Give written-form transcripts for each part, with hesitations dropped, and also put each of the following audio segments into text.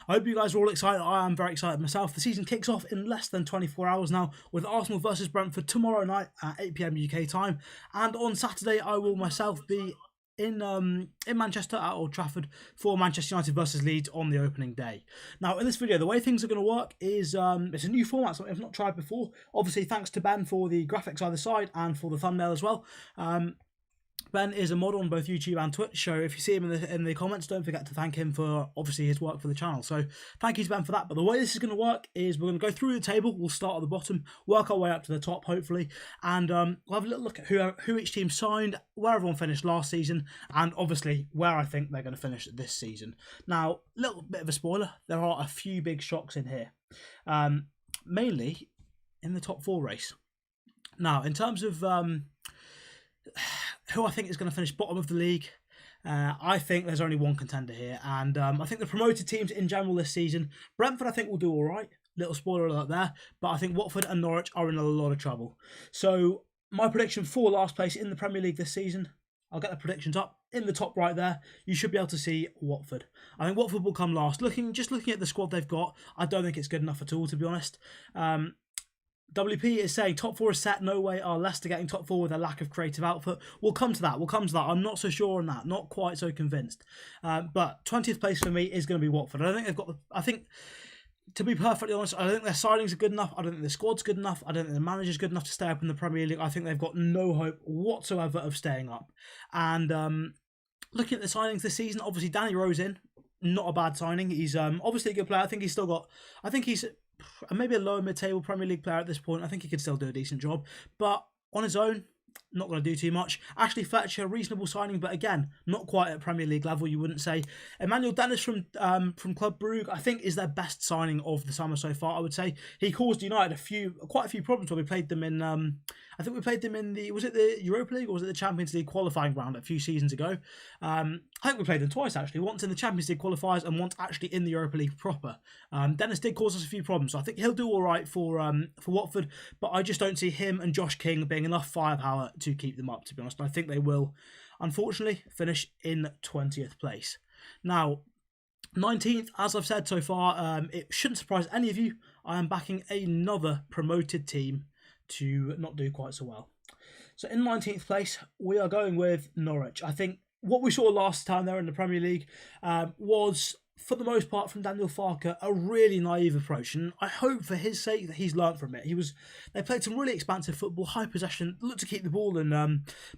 I hope you guys are all excited. I am very excited myself. The season kicks off in less than 24 hours now with Arsenal versus Brentford tomorrow night at 8 PM UK time. And on Saturday, I will myself be in Manchester at Old Trafford for Manchester United versus Leeds on the opening day. Now, in this video, the way things are going to work is it's a new format, something I've not tried before. Obviously, thanks to Ben for the graphics either side and for the thumbnail as well. Ben is a mod on both YouTube and Twitch, so if you see him in the comments, don't forget to thank him for obviously his work for the channel. So thank you to Ben for that. But the way this is going to work is we're going to go through the table. We'll start at the bottom, work our way up to the top, hopefully, and we'll have a little look at who each team signed, where everyone finished last season, and obviously where I think they're going to finish this season. Now, a little bit of a spoiler, there are a few big shocks in here, mainly in the top 4 race. Now, in terms of who I think is going to finish bottom of the league, I think there's only one contender here, and I think the promoted teams in general this season, Brentford I think will do all right, little spoiler alert there, but I think Watford and Norwich are in a lot of trouble. So my prediction for last place in the Premier League this season, I'll get the predictions up in the top right there. You should be able to see Watford. I think Watford will come last. Just looking at the squad they've got, I don't think it's good enough at all, to be honest. WP is saying top 4 is set. No way are Leicester getting top 4 with a lack of creative output. We'll come to that. I'm not so sure on that. Not quite so convinced. But 20th place for me is going to be Watford. I don't think they've got I think, to be perfectly honest, I don't think their signings are good enough. I don't think the squad's good enough. I don't think the manager's good enough to stay up in the Premier League. I think they've got no hope whatsoever of staying up. And looking at the signings this season, obviously Danny Rose in. Not a bad signing. He's obviously a good player. I think he's maybe a lower mid-table Premier League player at this point. I think he could still do a decent job. But on his own, not going to do too much. Ashley Fletcher, reasonable signing, but again, not quite at Premier League level, you wouldn't say. Emmanuel Dennis from Club Brugge, I think, is their best signing of the summer so far, I would say. He caused United quite a few problems when we played them in, I think we played them in was it the Europa League or was it the Champions League qualifying round a few seasons ago? I think we played them twice, actually. Once in the Champions League qualifiers and once actually in the Europa League proper. Dennis did cause us a few problems, so I think he'll do all right for Watford, but I just don't see him and Josh King being enough firepower to keep them up, to be honest. I think they will, unfortunately, finish in 20th place. Now, 19th, as I've said so far, it shouldn't surprise any of you, I am backing another promoted team to not do quite so well. So in 19th place, we are going with Norwich. I think what we saw last time there in the Premier League was, for the most part, from Daniel Farke, a really naive approach, and I hope for his sake that he's learnt from it. They played some really expansive football, high possession, looked to keep the ball and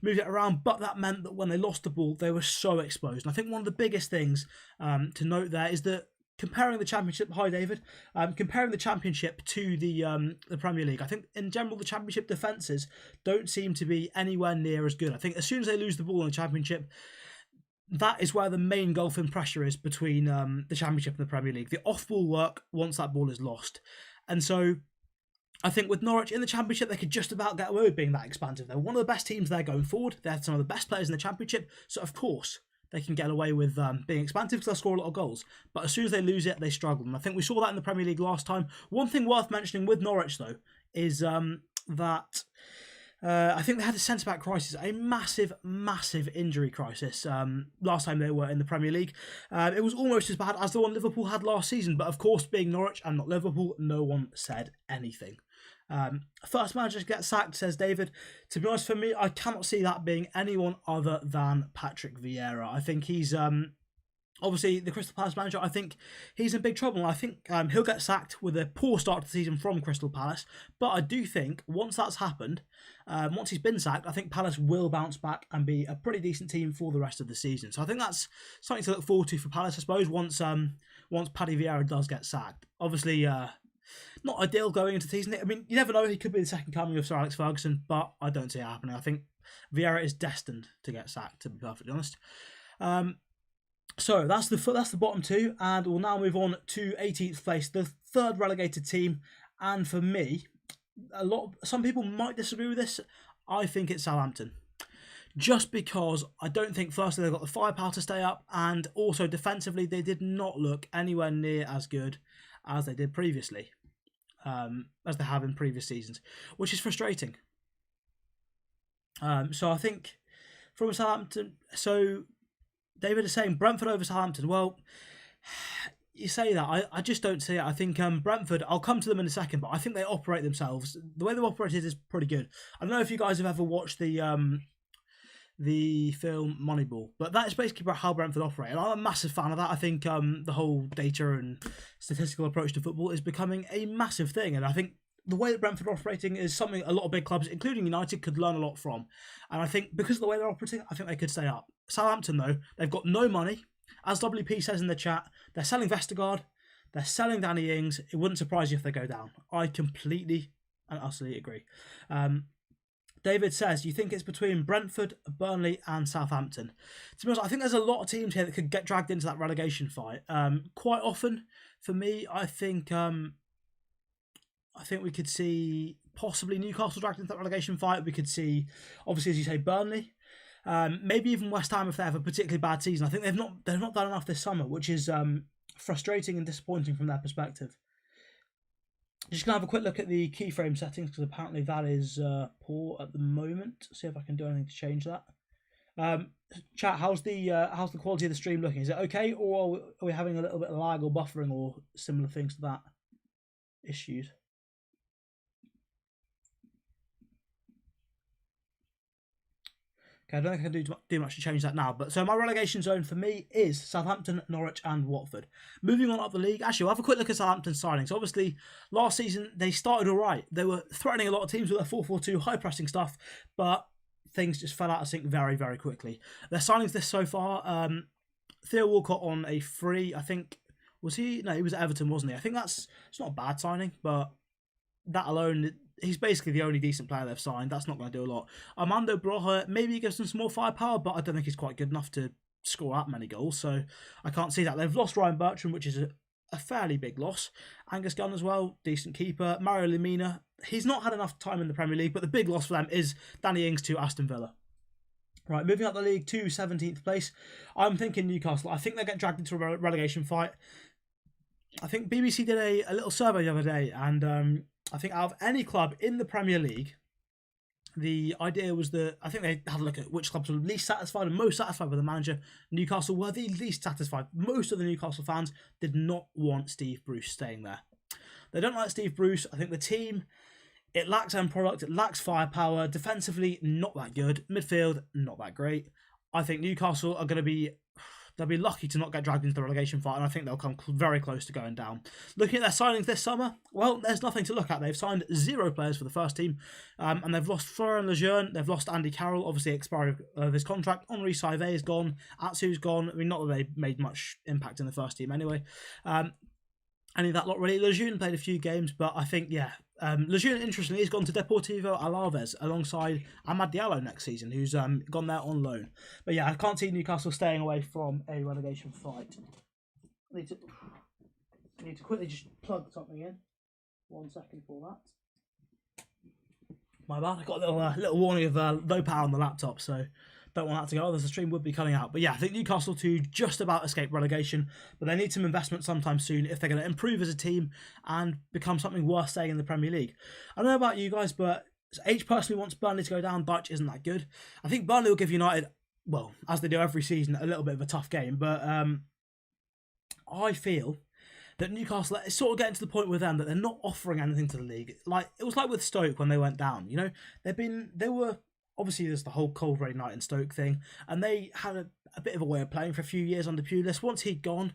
move it around, but that meant that when they lost the ball, they were so exposed. And I think one of the biggest things to note there is that comparing the Championship, hi David, comparing the Championship to the Premier League, I think in general the Championship defences don't seem to be anywhere near as good. I think as soon as they lose the ball in the Championship, that is where the main gulf in pressure is between the Championship and the Premier League. The off-ball work once that ball is lost. And so I think with Norwich in the Championship, they could just about get away with being that expansive. They're one of the best teams there going forward. They have some of the best players in the Championship. So, of course, they can get away with being expansive because they'll score a lot of goals. But as soon as they lose it, they struggle. And I think we saw that in the Premier League last time. One thing worth mentioning with Norwich, though, is that I think they had a centre-back crisis, a massive, massive injury crisis last time they were in the Premier League. It was almost as bad as the one Liverpool had last season, but of course, being Norwich and not Liverpool, no one said anything. First manager to get sacked, says David. To be honest, for me, I cannot see that being anyone other than Patrick Vieira. I think he's obviously the Crystal Palace manager. I think he's in big trouble. I think he'll get sacked with a poor start to the season from Crystal Palace. But I do think once that's happened, once he's been sacked, I think Palace will bounce back and be a pretty decent team for the rest of the season. So I think that's something to look forward to for Palace, I suppose, once Paddy Vieira does get sacked. Obviously, not ideal going into the season. I mean, you never know. He could be the second coming of Sir Alex Ferguson, but I don't see it happening. I think Vieira is destined to get sacked, to be perfectly honest. So that's the bottom two, and we'll now move on to 18th place, the third relegated team. And for me, some people might disagree with this. I think it's Southampton, just because I don't think firstly they've got the firepower to stay up, and also defensively they did not look anywhere near as good as they did previously, as they have in previous seasons, which is frustrating. So I think from Southampton, so David is saying Brentford over Southampton. Well, You say that, I just don't see it. I think Brentford, I'll come to them in a second, but I think they operate themselves. The way they've operated is pretty good. I don't know if you guys have ever watched the film Moneyball, but that is basically about how Brentford operate, and I'm a massive fan of that. I think the whole data and statistical approach to football is becoming a massive thing, and I think the way that Brentford are operating is something a lot of big clubs, including United, could learn a lot from. And I think because of the way they're operating, I think they could stay up. Southampton, though, they've got no money. As WP says in the chat, they're selling Vestergaard, they're selling Danny Ings. It wouldn't surprise you if they go down. I completely and utterly agree. David says, you think it's between Brentford, Burnley and Southampton? To be honest, I think there's a lot of teams here that could get dragged into that relegation fight. Quite often, for me, I think we could see possibly Newcastle dragged into that relegation fight. We could see, obviously, as you say, Burnley. Maybe even West Ham if they have a particularly bad season. I think they've not done enough this summer, which is frustrating and disappointing from their perspective. Just going to have a quick look at the keyframe settings because apparently that is poor at the moment. See if I can do anything to change that. Chat, how's the quality of the stream looking? Is it okay, or are we having a little bit of lag or buffering or similar things to that? Issues. Okay, I don't think I can do much to change that now. But so my relegation zone for me is Southampton, Norwich and Watford. Moving on up the league, actually, we'll have a quick look at Southampton's signings. Obviously, last season, they started all right. They were threatening a lot of teams with their 4-4-2 high-pressing stuff, but things just fell out of sync very, very quickly. Their signings this so far, Theo Walcott on a free, I think, was he? No, he was at Everton, wasn't he? I think it's not a bad signing, but that alone, he's basically the only decent player they've signed. That's not going to do a lot. Armando Broja, maybe he gives them some more firepower, but I don't think he's quite good enough to score that many goals, so I can't see that. They've lost Ryan Bertrand, which is a fairly big loss. Angus Gunn as well, decent keeper. Mario Lemina, he's not had enough time in the Premier League, but the big loss for them is Danny Ings to Aston Villa. Right, moving up the league to 17th place. I'm thinking Newcastle. I think they get dragged into a relegation fight. I think BBC did a little survey the other day, and I think out of any club in the Premier League, the idea was that I think they had a look at which clubs were least satisfied and most satisfied with the manager. Newcastle were the least satisfied. Most of the Newcastle fans did not want Steve Bruce staying there. They don't like Steve Bruce. I think the team, it lacks end product, it lacks firepower. Defensively, not that good. Midfield, not that great. I think Newcastle are going to be... They'll be lucky to not get dragged into the relegation fight, and I think they'll come very close to going down. Looking at their signings this summer, well, there's nothing to look at. They've signed 0 players for the first team, and they've lost Florian Lejeune, they've lost Andy Carroll, obviously expiry of his contract. Henri Saivet is gone, Atsu's gone. I mean, not that they made much impact in the first team anyway. Any of that lot really. Lejeune played a few games, but I think, yeah, Lejeune, interestingly, has gone to Deportivo Alaves alongside Amad Diallo next season, who's gone there on loan. But yeah, I can't see Newcastle staying away from a relegation fight. I need to quickly just plug something in. 1 second for that. My bad, I got a little warning of low power on the laptop, so don't want that to go. Otherwise, the stream would be cutting out. But yeah, I think Newcastle to just about escape relegation, but they need some investment sometime soon if they're going to improve as a team and become something worth staying in the Premier League. I don't know about you guys, but H personally wants Burnley to go down. Dutch isn't that good. I think Burnley will give United, well, as they do every season, a little bit of a tough game, but I feel that Newcastle is sort of getting to the point with them that they're not offering anything to the league. Like it was like with Stoke when they went down. You know, they were obviously there's the whole cold rain night and Stoke thing, and they had a bit of a way of playing for a few years under Pulis. Once he'd gone,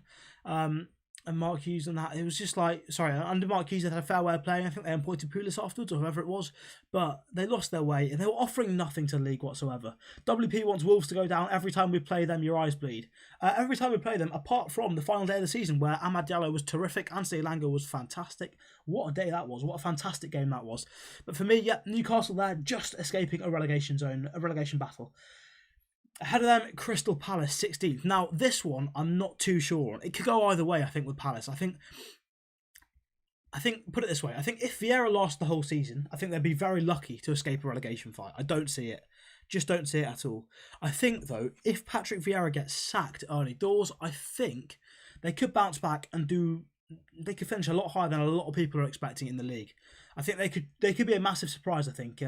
and Mark Hughes and that, it was just like, sorry, under Mark Hughes they had a fair way of playing. I think they appointed Pulis afterwards or whoever it was, but they lost their way and they were offering nothing to the league whatsoever. WP wants Wolves to go down. Every time we play them, your eyes bleed. Every time we play them, apart from the final day of the season where Amad Diallo was terrific, Anthony Elanga was fantastic. What a day that was. What a fantastic game that was. But for me, yeah, Newcastle there, just escaping a relegation zone, a relegation battle. Ahead of them, Crystal Palace, 16th. Now, this one, I'm not too sure on. It could go either way, I think, with Palace. I think, put it this way, I think if Vieira lost the whole season, I think they'd be very lucky to escape a relegation fight. I don't see it. Just don't see it at all. I think, though, if Patrick Vieira gets sacked early doors, I think they could bounce back and do they could finish a lot higher than a lot of people are expecting in the league. I think they could be a massive surprise. I think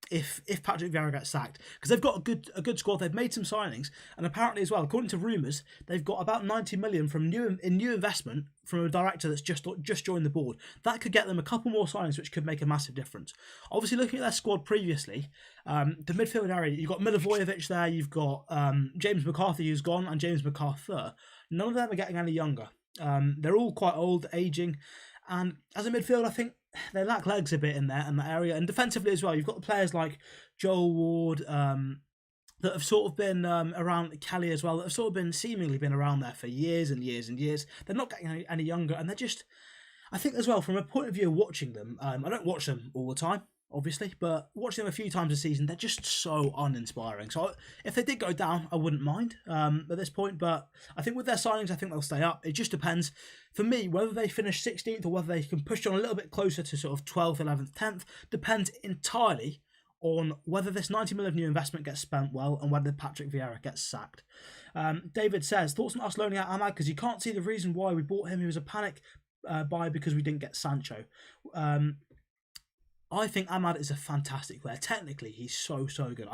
if Patrick Vieira gets sacked, because they've got a good squad. They've made some signings, and apparently as well, according to rumours, they've got about 90 million from new investment from a director that's just joined the board. That could get them a couple more signings, which could make a massive difference. Obviously, looking at their squad previously, the midfield area, you've got Milivojevic there, you've got James McCarthy who's gone, and James McArthur. None of them are getting any younger. They're all quite old, ageing, and as a midfield, I think they lack legs a bit in that area, and defensively as well. You've got the players like Joel Ward that have sort of been around, Kelly as well, that have sort of been seemingly been around there for years and years and years. They're not getting any younger, and they're just, I think as well, from a point of view of watching them, I don't watch them all the time, obviously, but watching them a few times a season, they're just so uninspiring. So if they did go down, I wouldn't mind at this point, but I think with their signings, I think they'll stay up. It just depends, for me, whether they finish 16th or whether they can push on a little bit closer to sort of 12th, 11th, 10th, depends entirely on whether this 90 million of new investment gets spent well and whether Patrick Vieira gets sacked. David says, thoughts on us loaning out Ahmad, because you can't see the reason why we bought him. He was a panic buy because we didn't get Sancho. I think Ahmad is a fantastic player. Technically, he's so good.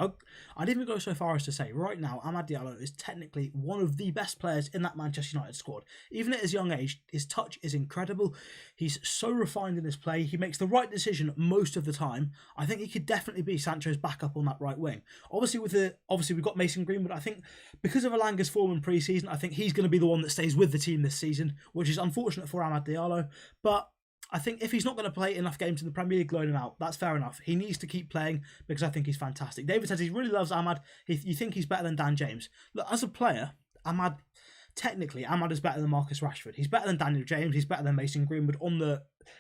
I'd even go so far as to say, right now, Amad Diallo is technically one of the best players in that Manchester United squad. Even at his young age, his touch is incredible. He's so refined in his play. He makes the right decision most of the time. I think he could definitely be Sancho's backup on that right wing. Obviously, we've got Mason Greenwood. I think because of Elanga's form in pre-season, I think he's going to be the one that stays with the team this season, which is unfortunate for Amad Diallo. But I think if he's not going to play enough games in the Premier League, loan him out. That's fair enough. He needs to keep playing because I think he's fantastic. David says he really loves Ahmad. You think he's better than Dan James. Look, as a player, Ahmad is better than Marcus Rashford. He's better than Daniel James. He's better than Mason Greenwood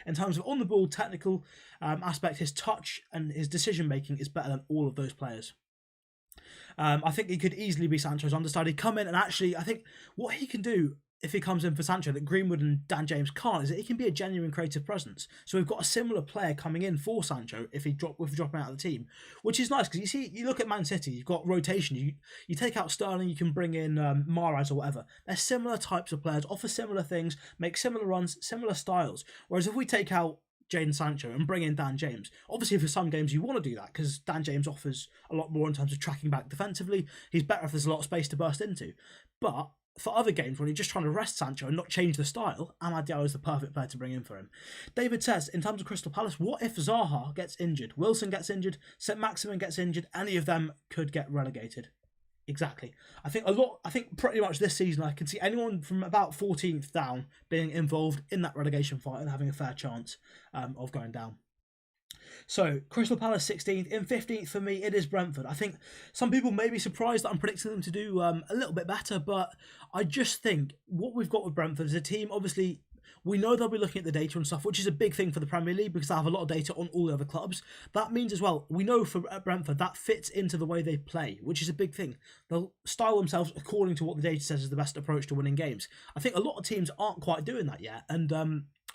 in terms of on the ball technical aspect. His touch and his decision making is better than all of those players. I think he could easily be Sancho's understudy. He'd come in and actually, I think what he can do if he comes in for Sancho that Greenwood and Dan James can't is that he can be a genuine creative presence. So we've got a similar player coming in for Sancho if we drop him out of the team, which is nice because you look at Man City, you've got rotation. You take out Sterling, you can bring in Mahrez or whatever. They're similar types of players, offer similar things, make similar runs, similar styles. Whereas if we take out Jadon Sancho and bring in Dan James, obviously for some games you want to do that because Dan James offers a lot more in terms of tracking back defensively. He's better if there's a lot of space to burst into. But for other games, when you're just trying to rest Sancho and not change the style, Amad Diallo is the perfect player to bring in for him. David says, in terms of Crystal Palace, what if Zaha gets injured? Wilson gets injured, St. Maximin gets injured, any of them could get relegated. Exactly. I think pretty much this season I can see anyone from about 14th down being involved in that relegation fight and having a fair chance of going down. So, Crystal Palace 16th. In 15th for me, it is Brentford. I think some people may be surprised that I'm predicting them to do a little bit better, but I just think what we've got with Brentford is a team, obviously, we know they'll be looking at the data and stuff, which is a big thing for the Premier League because they have a lot of data on all the other clubs. That means as well, we know for Brentford, that fits into the way they play, which is a big thing. They'll style themselves according to what the data says is the best approach to winning games. I think a lot of teams aren't quite doing that yet, and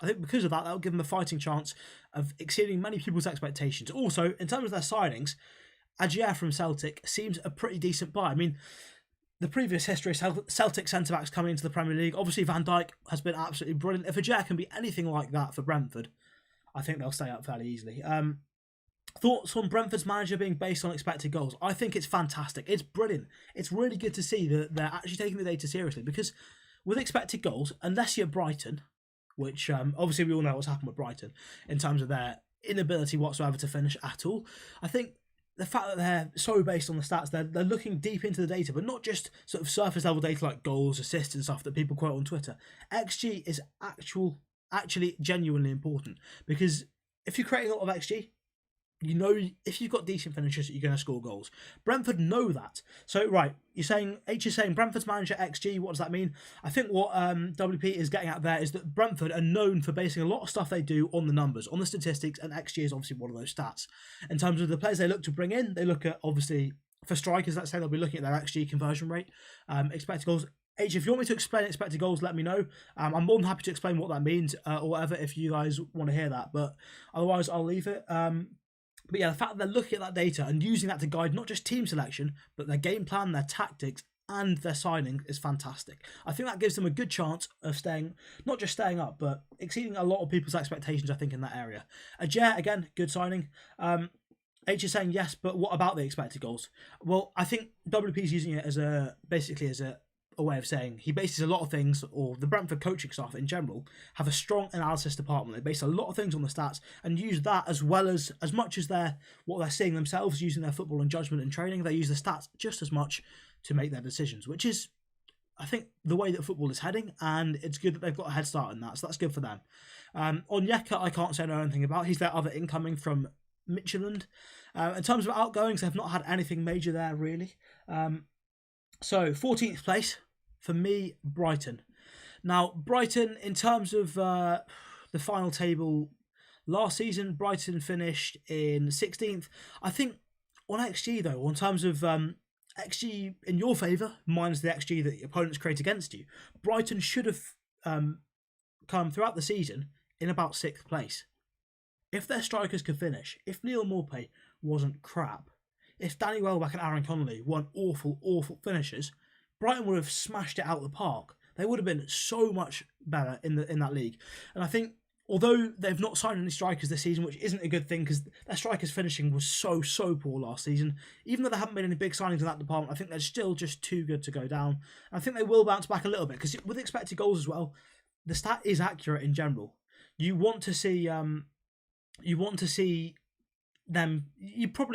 I think because of that, that'll give them a fighting chance of exceeding many people's expectations. Also, in terms of their signings, Aguiar from Celtic seems a pretty decent buy. I mean, the previous history, Celtic centre-backs coming into the Premier League, obviously Van Dijk has been absolutely brilliant. If Aguiar can be anything like that for Brentford, I think they'll stay up fairly easily. Thoughts on Brentford's manager being based on expected goals? I think it's fantastic. It's brilliant. It's really good to see that they're actually taking the data seriously because with expected goals, unless you're Brighton, which obviously we all know what's happened with Brighton in terms of their inability whatsoever to finish at all. I think the fact that they're so based on the stats, they're looking deep into the data, but not just sort of surface level data like goals, assists and stuff that people quote on Twitter. XG is actually genuinely important because if you're creating a lot of XG, you know if you've got decent finishers, you're going to score goals. Brentford know that. So, right, H is saying Brentford's manager XG, what does that mean? I think what WP is getting at there is that Brentford are known for basing a lot of stuff they do on the numbers, on the statistics, and XG is obviously one of those stats. In terms of the players they look to bring in, they look at, obviously, for strikers, let's say they'll be looking at their XG conversion rate, expected goals. H, if you want me to explain expected goals, let me know. I'm more than happy to explain what that means or whatever if you guys want to hear that, but otherwise I'll leave it. But yeah, the fact that they're looking at that data and using that to guide not just team selection, but their game plan, their tactics, and their signing is fantastic. I think that gives them a good chance of staying, not just staying up, but exceeding a lot of people's expectations, I think, in that area. Ajay, again, good signing. H is saying yes, but what about the expected goals? Well, I think WP is using it as a way of saying he bases a lot of things, or the Brentford coaching staff in general have a strong analysis department. They base a lot of things on the stats and use that as well as much as what they're seeing themselves using their football and judgment and training. They use the stats just as much to make their decisions, which is, I think, the way that football is heading, and it's good that they've got a head start in that, so that's good for them. On Yeka, I can't say no anything about. He's their other incoming from Midtjylland. In terms of outgoings, they've not had anything major there, really. So, 14th place, for me, Brighton. Now, Brighton, in terms of the final table last season, Brighton finished in 16th. I think on XG, though, in terms of XG in your favour, minus the XG that the opponents create against you, Brighton should have come throughout the season in about 6th place. If their strikers could finish, if Neil Maupay wasn't crap, if Danny Welbeck and Aaron Connolly weren't awful finishers, Brighton would have smashed it out of the park. They would have been so much better in that league. And I think, although they've not signed any strikers this season, which isn't a good thing because their strikers finishing was so poor last season, even though there haven't been any big signings in that department, I think they're still just too good to go down. And I think they will bounce back a little bit because with expected goals as well, the stat is accurate in general. You want to see them.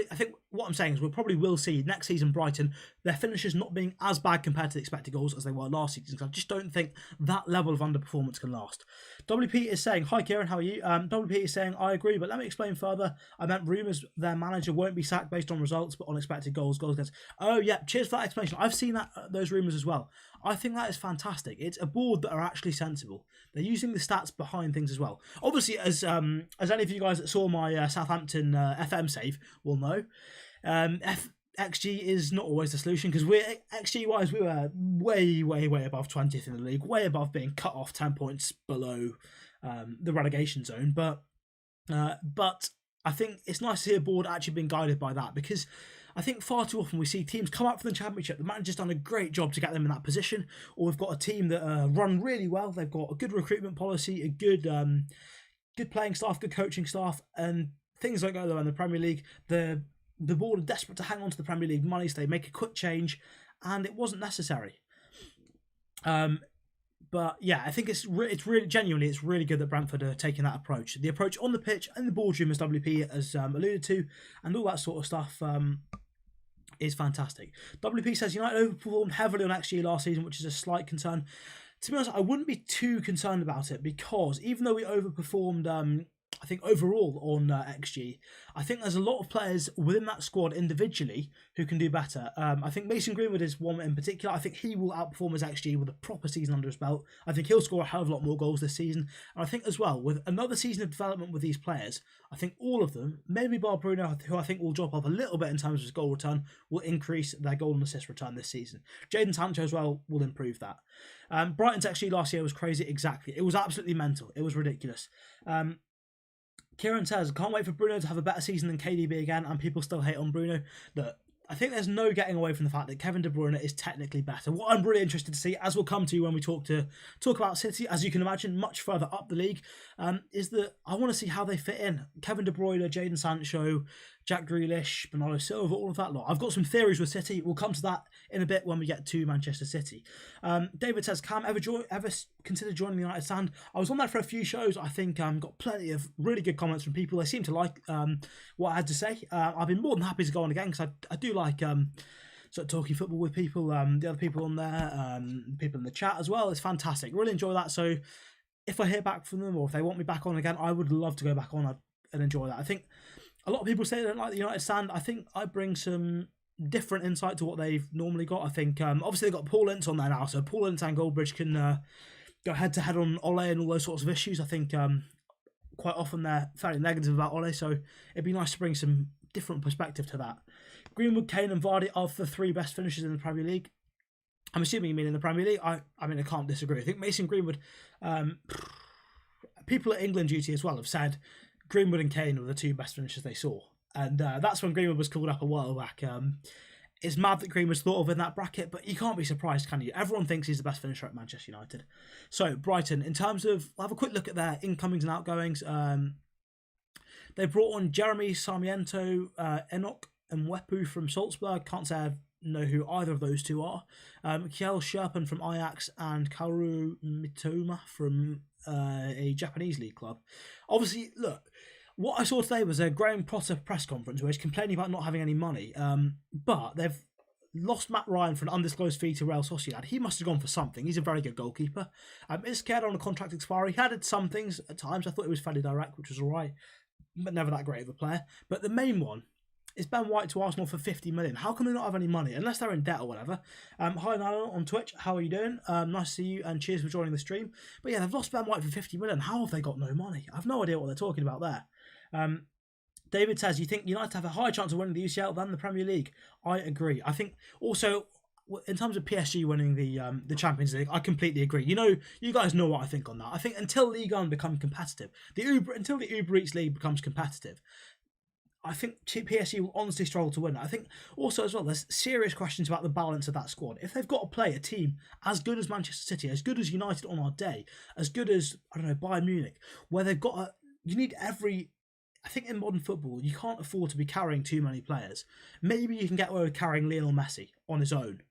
I think what I'm saying is we probably will see next season Brighton, their finishes not being as bad compared to the expected goals as they were last season. I just don't think that level of underperformance can last. WP is saying, hi Kieran, how are you? WP is saying, I agree, but let me explain further. I meant rumours their manager won't be sacked based on results, but on expected goals against. Oh yeah, cheers for that explanation. I've seen those rumours as well. I think that is fantastic. It's a board that are actually sensible. They're using the stats behind things as well. Obviously, as any of you guys that saw my Southampton FM save will know, XG is not always the solution because XG wise we were way above 20th in the league, way above being cut off 10 points below the relegation zone. But I think it's nice to see a board actually being guided by that, because I think far too often we see teams come up from the Championship, the manager's done a great job to get them in that position, or we've got a team that run really well, they've got a good recruitment policy, a good playing staff, good coaching staff, and things don't go though in the Premier League. The board are desperate to hang on to the Premier League money, so they make a quick change, and it wasn't necessary. But yeah, I think it's really genuinely, it's really good that Brentford are taking that approach. The approach on the pitch and the boardroom, as WP has alluded to, and all that sort of stuff is fantastic. WP says United overperformed heavily on XG last season, which is a slight concern. To be honest, I wouldn't be too concerned about it, because even though we overperformed, I think overall on XG, I think there's a lot of players within that squad individually who can do better. I think Mason Greenwood is one in particular. I think he will outperform his XG with a proper season under his belt. I think he'll score a hell of a lot more goals this season. And I think as well, with another season of development with these players, I think all of them, maybe bar Bruno, who I think will drop off a little bit in terms of his goal return, will increase their goal and assist return this season. Jadon Sancho as well will improve that. Brighton's XG last year was crazy, exactly. It was absolutely mental. It was ridiculous. Kieran says, can't wait for Bruno to have a better season than KDB again, and people still hate on Bruno. Look, I think there's no getting away from the fact that Kevin De Bruyne is technically better. What I'm really interested to see, as we'll come to when we talk about City, as you can imagine, much further up the league, is that I want to see how they fit in. Kevin De Bruyne, Jadon Sancho, Jack Grealish, Bernardo Silva, all of that lot. I've got some theories with City. We'll come to that in a bit when we get to Manchester City. David says, Cam, ever consider joining the United stand? I was on there for a few shows. I think got plenty of really good comments from people. They seem to like what I had to say. I've been more than happy to go on again, because I do like sort of talking football with people, the other people on there, people in the chat as well. It's fantastic. Really enjoy that. So if I hear back from them, or if they want me back on again, I would love to go back on and enjoy that. I think a lot of people say they don't like the United stand. I think I bring some different insight to what they've normally got. I think obviously they've got Paul Ince on there now, so Paul Ince and Goldbridge can go head to head on Ole and all those sorts of issues. I think quite often they're fairly negative about Ole, so it'd be nice to bring some different perspective to that. Greenwood, Kane and Vardy are the three best finishers in the Premier League. I'm assuming you mean in the Premier League. I mean, I can't disagree. I think Mason Greenwood, people at England duty as well have said Greenwood and Kane were the two best finishers they saw. And that's when Greenwood was called up a while back. It's mad that Green was thought of in that bracket, but you can't be surprised, can you? Everyone thinks he's the best finisher at Manchester United. So, Brighton, in terms of... I'll have a quick look at their incomings and outgoings. They brought on Jeremy Sarmiento, Enoch and Wepu from Salzburg. Can't say I know who either of those two are. Kjell Sherpen from Ajax and Kaoru Mitoma from a Japanese league club. Obviously, look, what I saw today was a Graham Potter press conference where he's complaining about not having any money. But they've lost Matt Ryan for an undisclosed fee to Real Sociedad. He must have gone for something. He's a very good goalkeeper. Izquierdo on a contract expiry. He added some things at times. I thought it was fairly direct, which was all right, but never that great of a player. But the main one is Ben White to Arsenal for 50 million. How can they not have any money? Unless they're in debt or whatever. Hi, Nano on Twitch. How are you doing? Nice to see you and cheers for joining the stream. But yeah, they've lost Ben White for 50 million. How have they got no money? I have no idea what they're talking about there. David says, you think United have a higher chance of winning the UCL than the Premier League? I agree. I think also, in terms of PSG winning the Champions League, I completely agree. You guys know what I think on that. I think until Ligue 1 become competitive, until the Uber Eats League becomes competitive, I think PSG will honestly struggle to win. I think also as well, there's serious questions about the balance of that squad. If they've got to play a team as good as Manchester City, as good as United on our day, as good as, I don't know, Bayern Munich, where they've got you need every... I think in modern football, you can't afford to be carrying too many players. Maybe you can get away with carrying Lionel Messi on his own.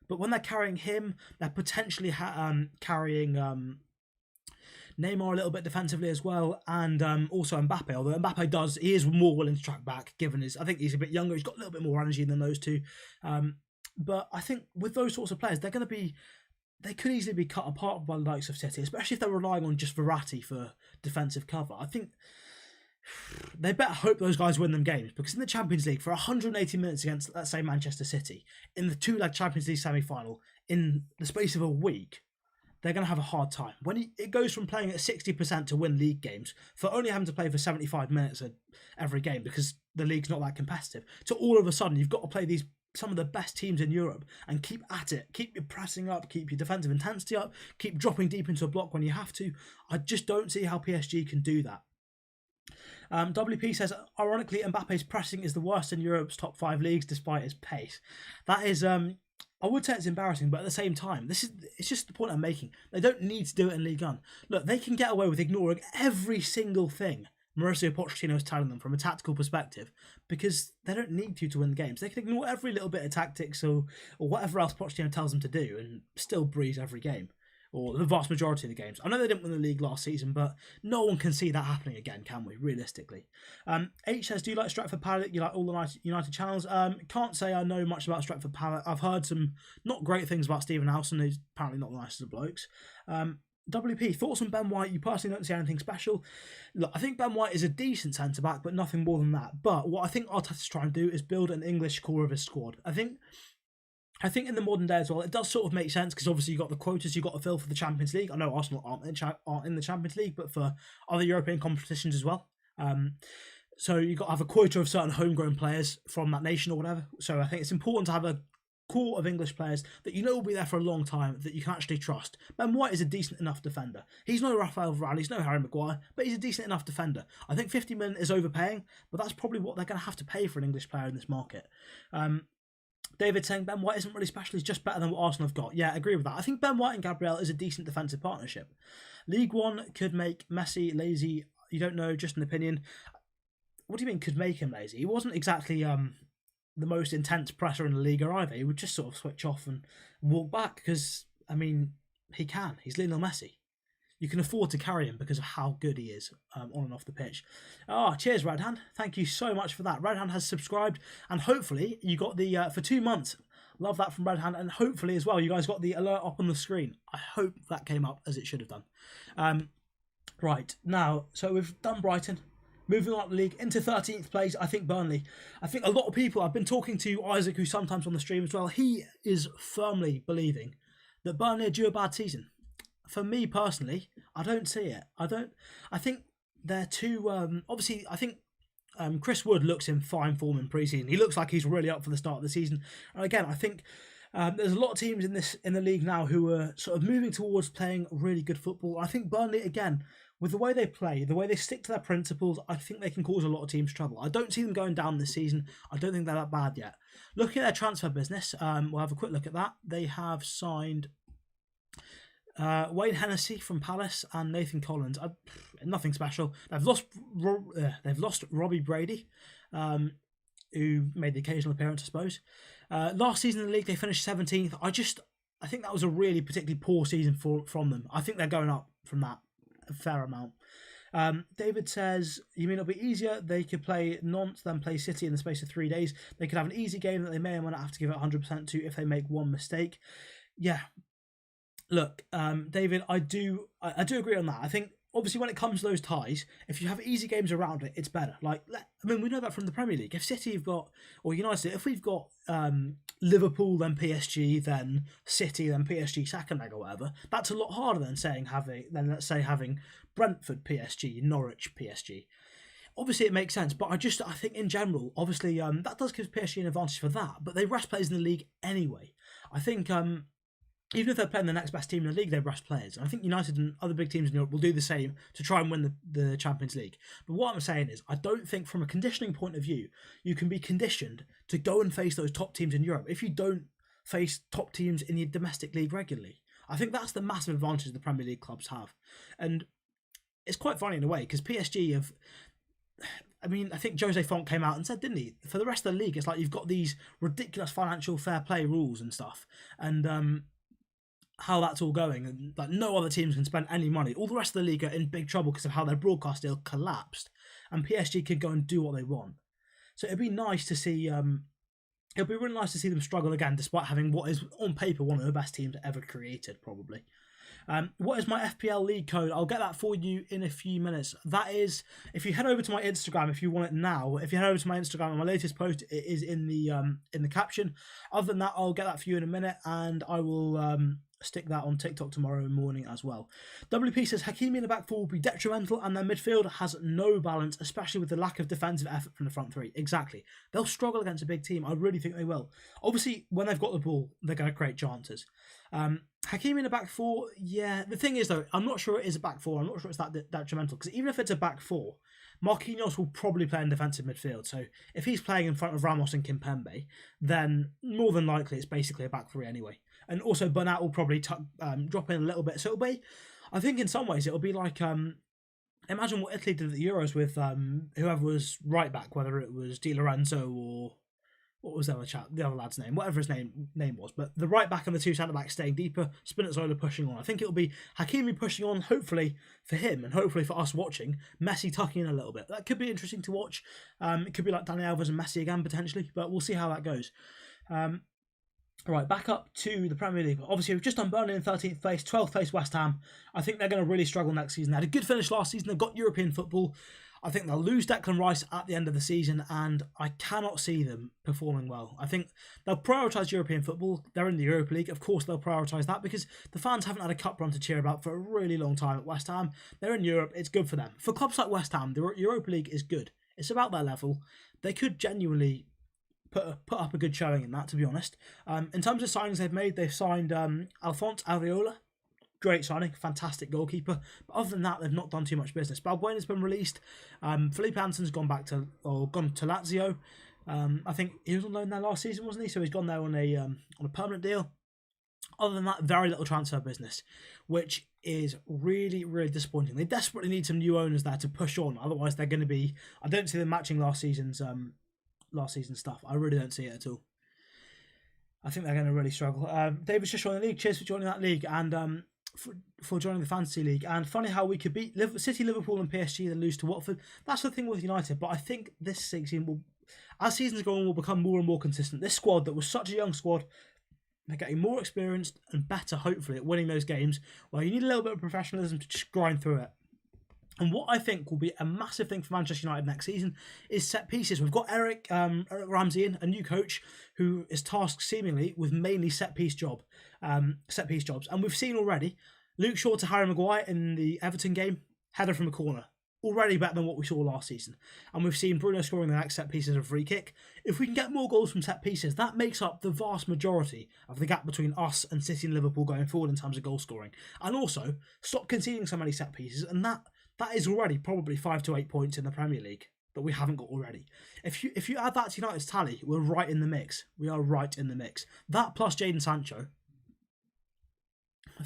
But when they're carrying him, they're potentially carrying Neymar a little bit defensively as well, and also Mbappe. Although Mbappe he is more willing to track back, given I think he's a bit younger, he's got a little bit more energy than those two. But I think with those sorts of players, they could easily be cut apart by the likes of City, especially if they're relying on just Verratti for defensive cover. I think they better hope those guys win them games, because in the Champions League, for 180 minutes against, let's say, Manchester City, in the two-leg Champions League semi-final, in the space of a week, they're going to have a hard time. When it goes from playing at 60% to win league games, for only having to play for 75 minutes every game because the league's not that competitive, to all of a sudden you've got to play some of the best teams in Europe and keep at it, keep your pressing up, keep your defensive intensity up, keep dropping deep into a block when you have to. I just don't see how PSG can do that. WP says, ironically, Mbappe's pressing is the worst in Europe's top 5 leagues despite his pace. That is, I would say it's embarrassing, but at the same time, it's just the point I'm making. They don't need to do it in Ligue 1. Look, they can get away with ignoring every single thing Mauricio Pochettino is telling them from a tactical perspective, because they don't need to win games. They can ignore every little bit of tactics or whatever else Pochettino tells them to do and still breeze every game, or the vast majority of the games. I know they didn't win the league last season, but no one can see that happening again, can we, realistically? H says, do you like Stretford Pallet? You like all the United channels? Can't say I know much about Stretford Pallet. I've heard some not great things about Stephen Howson, who's apparently not the nicest of blokes. WP, thoughts on Ben White? You personally don't see anything special. Look, I think Ben White is a decent centre-back, but nothing more than that. But what I think Arteta's trying to do is build an English core of his squad. I think in the modern day as well, it does sort of make sense, because obviously you've got the quotas you've got to fill for the Champions League. I know Arsenal aren't in the Champions League, but for other European competitions as well. So you've got to have a quota of certain homegrown players from that nation or whatever. So I think it's important to have a core of English players that you know will be there for a long time, that you can actually trust. Ben White is a decent enough defender. He's no Rafael Varane, he's no Harry Maguire, but he's a decent enough defender. I think 50 million is overpaying, but that's probably what they're going to have to pay for an English player in this market. David saying Ben White isn't really special, he's just better than what Arsenal have got. Yeah, I agree with that. I think Ben White and Gabriel is a decent defensive partnership. League One could make Messi lazy. You don't know, just an opinion. What do you mean could make him lazy? He wasn't exactly the most intense presser in the league either. He would just sort of switch off and walk back because, I mean, he can. He's Lionel Messi. You can afford to carry him because of how good he is on and off the pitch. Cheers, Redhand. Thank you so much for that. Redhand has subscribed, and hopefully you got the, for 2 months. Love that from Redhand, and hopefully as well you guys got the alert up on the screen. I hope that came up as it should have done. Right, now, so we've done Brighton. Moving up the league into 13th place, I think Burnley. I think a lot of people, I've been talking to Isaac, who's sometimes on the stream as well, he is firmly believing that Burnley are due a bad season. For me personally, I don't see it. I think they're too, obviously, I think Chris Wood looks in fine form in pre-season. He looks like he's really up for the start of the season. And again, I think There's a lot of teams in the league now who are sort of moving towards playing really good football. I think Burnley, again, with the way they play, the way they stick to their principles, I think they can cause a lot of teams trouble. I don't see them going down this season. I don't think they're that bad yet. Looking at their transfer business, we'll have a quick look at that. They have signed Wayne Hennessy from Palace and Nathan Collins. Nothing special. They've lost Robbie Brady, who made the occasional appearance, I suppose. Last season in the league, they finished 17th. I think that was a really particularly poor season from them. I think they're going up from that a fair amount. David says, you mean it'll be easier? They could play Nantes, then play City in the space of 3 days. They could have an easy game that they may or may not have to give it 100% to if they make one mistake. Yeah. Look, David, I do agree on that. I think, obviously, when it comes to those ties, if you have easy games around it, it's better. We know that from the Premier League. If City have got, or United, if we've got Liverpool, then PSG, then City, then PSG second leg or whatever, that's a lot harder than having Brentford PSG, Norwich PSG. Obviously, it makes sense, but I think in general, obviously, that does give PSG an advantage for that, but they rest players in the league anyway. I think even if they're playing the next best team in the league, they rest players. And I think United and other big teams in Europe will do the same to try and win the Champions League. But what I'm saying is, I don't think from a conditioning point of view, you can be conditioned to go and face those top teams in Europe if you don't face top teams in the domestic league regularly. I think that's the massive advantage the Premier League clubs have. And it's quite funny in a way, because PSG have... I think Jose Fonte came out and said, didn't he? For the rest of the league, it's like you've got these ridiculous financial fair play rules and stuff. And... how that's all going, and like no other teams can spend any money. All the rest of the league are in big trouble because of how their broadcast deal collapsed, and PSG can go and do what they want. So it'd be nice to see. It'd be really nice to see them struggle again, despite having what is on paper one of the best teams ever created, probably. What is my FPL league code? I'll get that for you in a few minutes. That is, if you head over to my Instagram, if you want it now, if you head over to my Instagram, my latest post, it is in the caption. Other than that, I'll get that for you in a minute, and I will stick that on TikTok tomorrow morning as well. WP says Hakimi in the back four will be detrimental, and their midfield has no balance, especially with the lack of defensive effort from the front three. Exactly. They'll struggle against a big team. I really think they will. Obviously, when they've got the ball, they're going to create chances. Hakimi in the back four, yeah. The thing is, though, I'm not sure it is a back four. I'm not sure it's that detrimental, because even if it's a back four, Marquinhos will probably play in defensive midfield. So if he's playing in front of Ramos and Kimpembe, then more than likely it's basically a back three anyway. And also Bernat will probably drop in a little bit. So it'll be, I think in some ways it'll be like, imagine what Italy did at the Euros with whoever was right back, whether it was Di Lorenzo or what was the other lad's name, whatever his name was. But the right back and the two centre backs staying deeper, Spinazzola pushing on. I think it'll be Hakimi pushing on, hopefully for him and hopefully for us watching, Messi tucking in a little bit. That could be interesting to watch. It could be like Dani Alves and Messi again potentially, but we'll see how that goes. Right, back up to the Premier League. Obviously, we've just done Burnley in 13th place, 12th place West Ham. I think they're going to really struggle next season. They had a good finish last season. They've got European football. I think they'll lose Declan Rice at the end of the season, and I cannot see them performing well. I think they'll prioritise European football. They're in the Europa League. Of course, they'll prioritise that because the fans haven't had a cup run to cheer about for a really long time at West Ham. They're in Europe. It's good for them. For clubs like West Ham, the Europa League is good. It's about their level. They could genuinely put up a good showing in that, to be honest. In terms of signings they've signed Alphonse Areola. Great signing, fantastic goalkeeper. But other than that, they've not done too much business. Balbuena's been released. Felipe Anderson's gone to Lazio. I think he was on loan there last season, wasn't he? So he's gone there on a permanent deal. Other than that, very little transfer business, which is really, really disappointing. They desperately need some new owners there to push on. Otherwise, they're going to be... I don't see them matching last season's stuff. I really don't see it at all. I think they're going to really struggle. David's just joined the league. Cheers for joining that league and for joining the Fantasy League. And funny how we could beat City, Liverpool and PSG then lose to Watford. That's the thing with United. But I think this season will, as seasons go on, will become more and more consistent. This squad that was such a young squad, they're getting more experienced and better, hopefully, at winning those games. Well, you need a little bit of professionalism to just grind through it. And what I think will be a massive thing for Manchester United next season is set pieces. We've got Eric Ramsey in, a new coach, who is tasked seemingly with mainly set piece jobs. And we've seen already Luke Shaw to Harry Maguire in the Everton game, header from a corner. already better than what we saw last season. And we've seen Bruno scoring the next set pieces of free kick. If we can get more goals from set pieces, that makes up the vast majority of the gap between us and City and Liverpool going forward in terms of goal scoring. And also, stop conceding so many set pieces, and that is already probably 5 to 8 points in the Premier League that we haven't got already. If you add that to United's tally, we're right in the mix. We are right in the mix. That plus Jadon Sancho.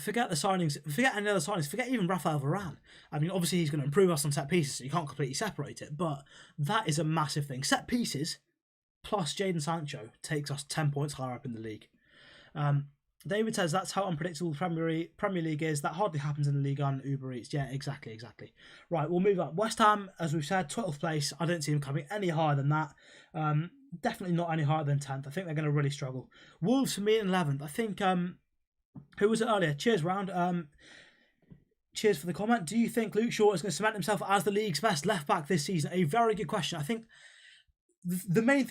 Forget the signings, forget any other signings, forget even Raphael Varane. I mean, obviously he's going to improve us on set pieces, so you can't completely separate it, but that is a massive thing. Set pieces plus Jadon Sancho takes us 10 points higher up in the league. David says that's how unpredictable the Premier League is. That hardly happens in the League on Uber Eats. Yeah, exactly. Right, we'll move up. West Ham, as we've said, 12th place. I don't see them coming any higher than that. Definitely not any higher than 10th. I think they're going to really struggle. Wolves for me in 11th. I think... who was it earlier? Cheers, Round. Cheers for the comment. Do you think Luke Shaw is going to cement himself as the league's best left-back this season? A very good question. I think the main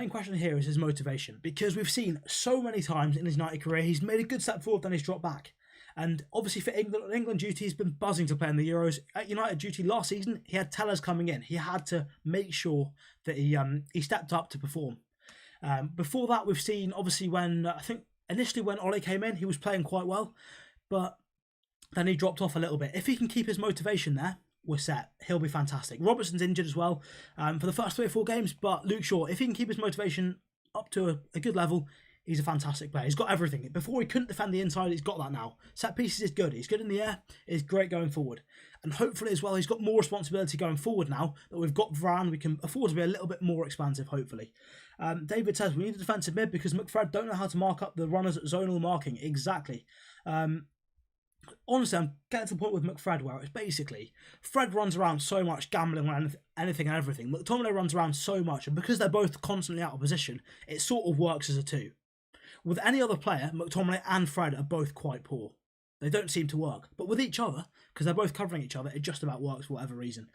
question here is his motivation, because we've seen so many times in his United career, he's made a good step forward, then he's dropped back. And obviously for England duty, he's been buzzing to play in the Euros. At United duty last season, he had Tellers coming in. He had to make sure that he stepped up to perform. Before that, we've seen, obviously, when I think initially when Ole came in, he was playing quite well, but then he dropped off a little bit. If he can keep his motivation there, we're set. He'll be fantastic. Robertson's injured as well for the first 3 or 4 games, but Luke Shaw, if he can keep his motivation up to a good level, he's a fantastic player. He's got everything. Before he couldn't defend the inside, he's got that now. Set pieces is good. He's good in the air. He's great going forward. And hopefully as well, he's got more responsibility going forward now that we've got Varane. We can afford to be a little bit more expansive, hopefully. David says, we need a defensive mid because McFred don't know how to mark up the runners at zonal marking. Exactly. Honestly, I'm getting to the point with McFred where it's basically, Fred runs around so much, gambling on anything and everything. McTominay runs around so much, and because they're both constantly out of position, it sort of works as a two. With any other player, McTominay and Fred are both quite poor. They don't seem to work. But with each other, because they're both covering each other, it just about works for whatever reason.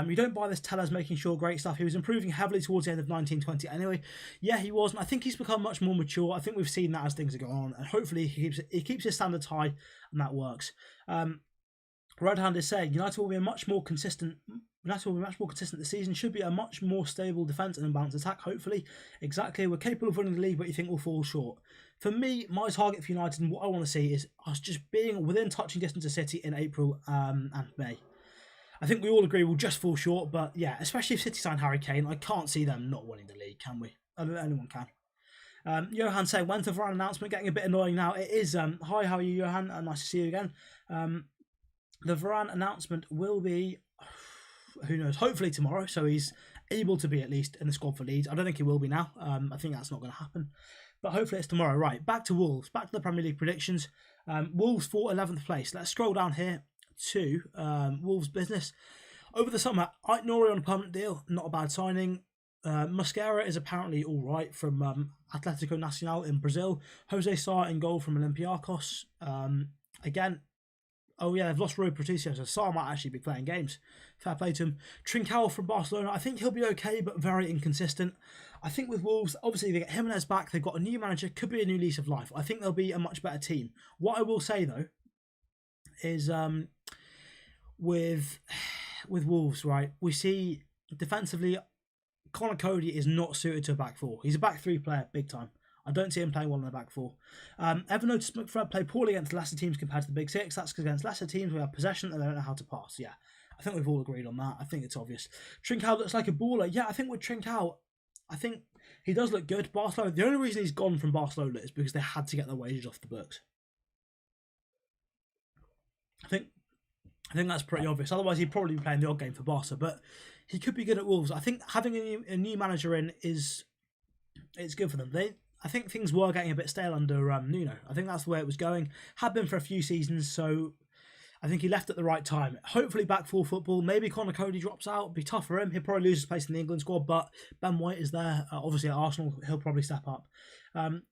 You don't buy this Tellers making sure great stuff. He was improving heavily towards the end of 1920 anyway. Yeah, he was. And I think he's become much more mature. I think we've seen that as things are going on. And hopefully he keeps his standards high and that works. Red Hand is saying United will be much more consistent this season. Should be a much more stable defence and unbalanced attack, hopefully. Exactly. We're capable of winning the league, but you think we'll fall short. For me, my target for United and what I want to see is us just being within touching distance of City in April and May. I think we all agree we'll just fall short, but yeah, especially if City sign Harry Kane, I can't see them not winning the league, can we? I don't know anyone can. Johan saying, when's the Varane announcement? Getting a bit annoying now. It is. Hi, how are you, Johan? Nice to see you again. The Varane announcement will be, who knows, hopefully tomorrow, so he's able to be at least in the squad for Leeds. I don't think he will be now. I think that's not going to happen. But hopefully it's tomorrow. Right, back to Wolves. Back to the Premier League predictions. Wolves for 11th place. Let's scroll down here to Wolves' business. Over the summer, Ait Nouri on a permanent deal. Not a bad signing. Mosquera is apparently all right from Atlético Nacional in Brazil. Jose Sarr in goal from Olympiacos. Again, oh yeah, they've lost Rui Patricio, so Sarr might actually be playing games. Fair play to him. Trincao from Barcelona, I think he'll be okay, but very inconsistent. I think with Wolves, obviously they get Jimenez back, they've got a new manager, could be a new lease of life. I think they'll be a much better team. What I will say though, is with Wolves, right, we see defensively, Connor Cody is not suited to a back four. He's a back three player, big time. I don't see him playing well in the back four. Ever noticed McFred play poorly against Leicester teams compared to the Big Six? That's because against Leicester teams we have possession and they don't know how to pass. Yeah, I think we've all agreed on that. I think it's obvious. Trincao looks like a baller. Yeah, I think with Trincao, I think he does look good. Barcelona, the only reason he's gone from Barcelona is because they had to get their wages off the books. I think that's pretty obvious. Otherwise, he'd probably be playing the odd game for Barca, but he could be good at Wolves. I think having a new manager in it's good for them. I think things were getting a bit stale under Nuno. I think that's the way it was going. Had been for a few seasons, so I think he left at the right time. Hopefully back full football. Maybe Connor Cody drops out. It'd be tough for him. He'll probably lose his place in the England squad, but Ben White is there. Obviously at Arsenal, he'll probably step up.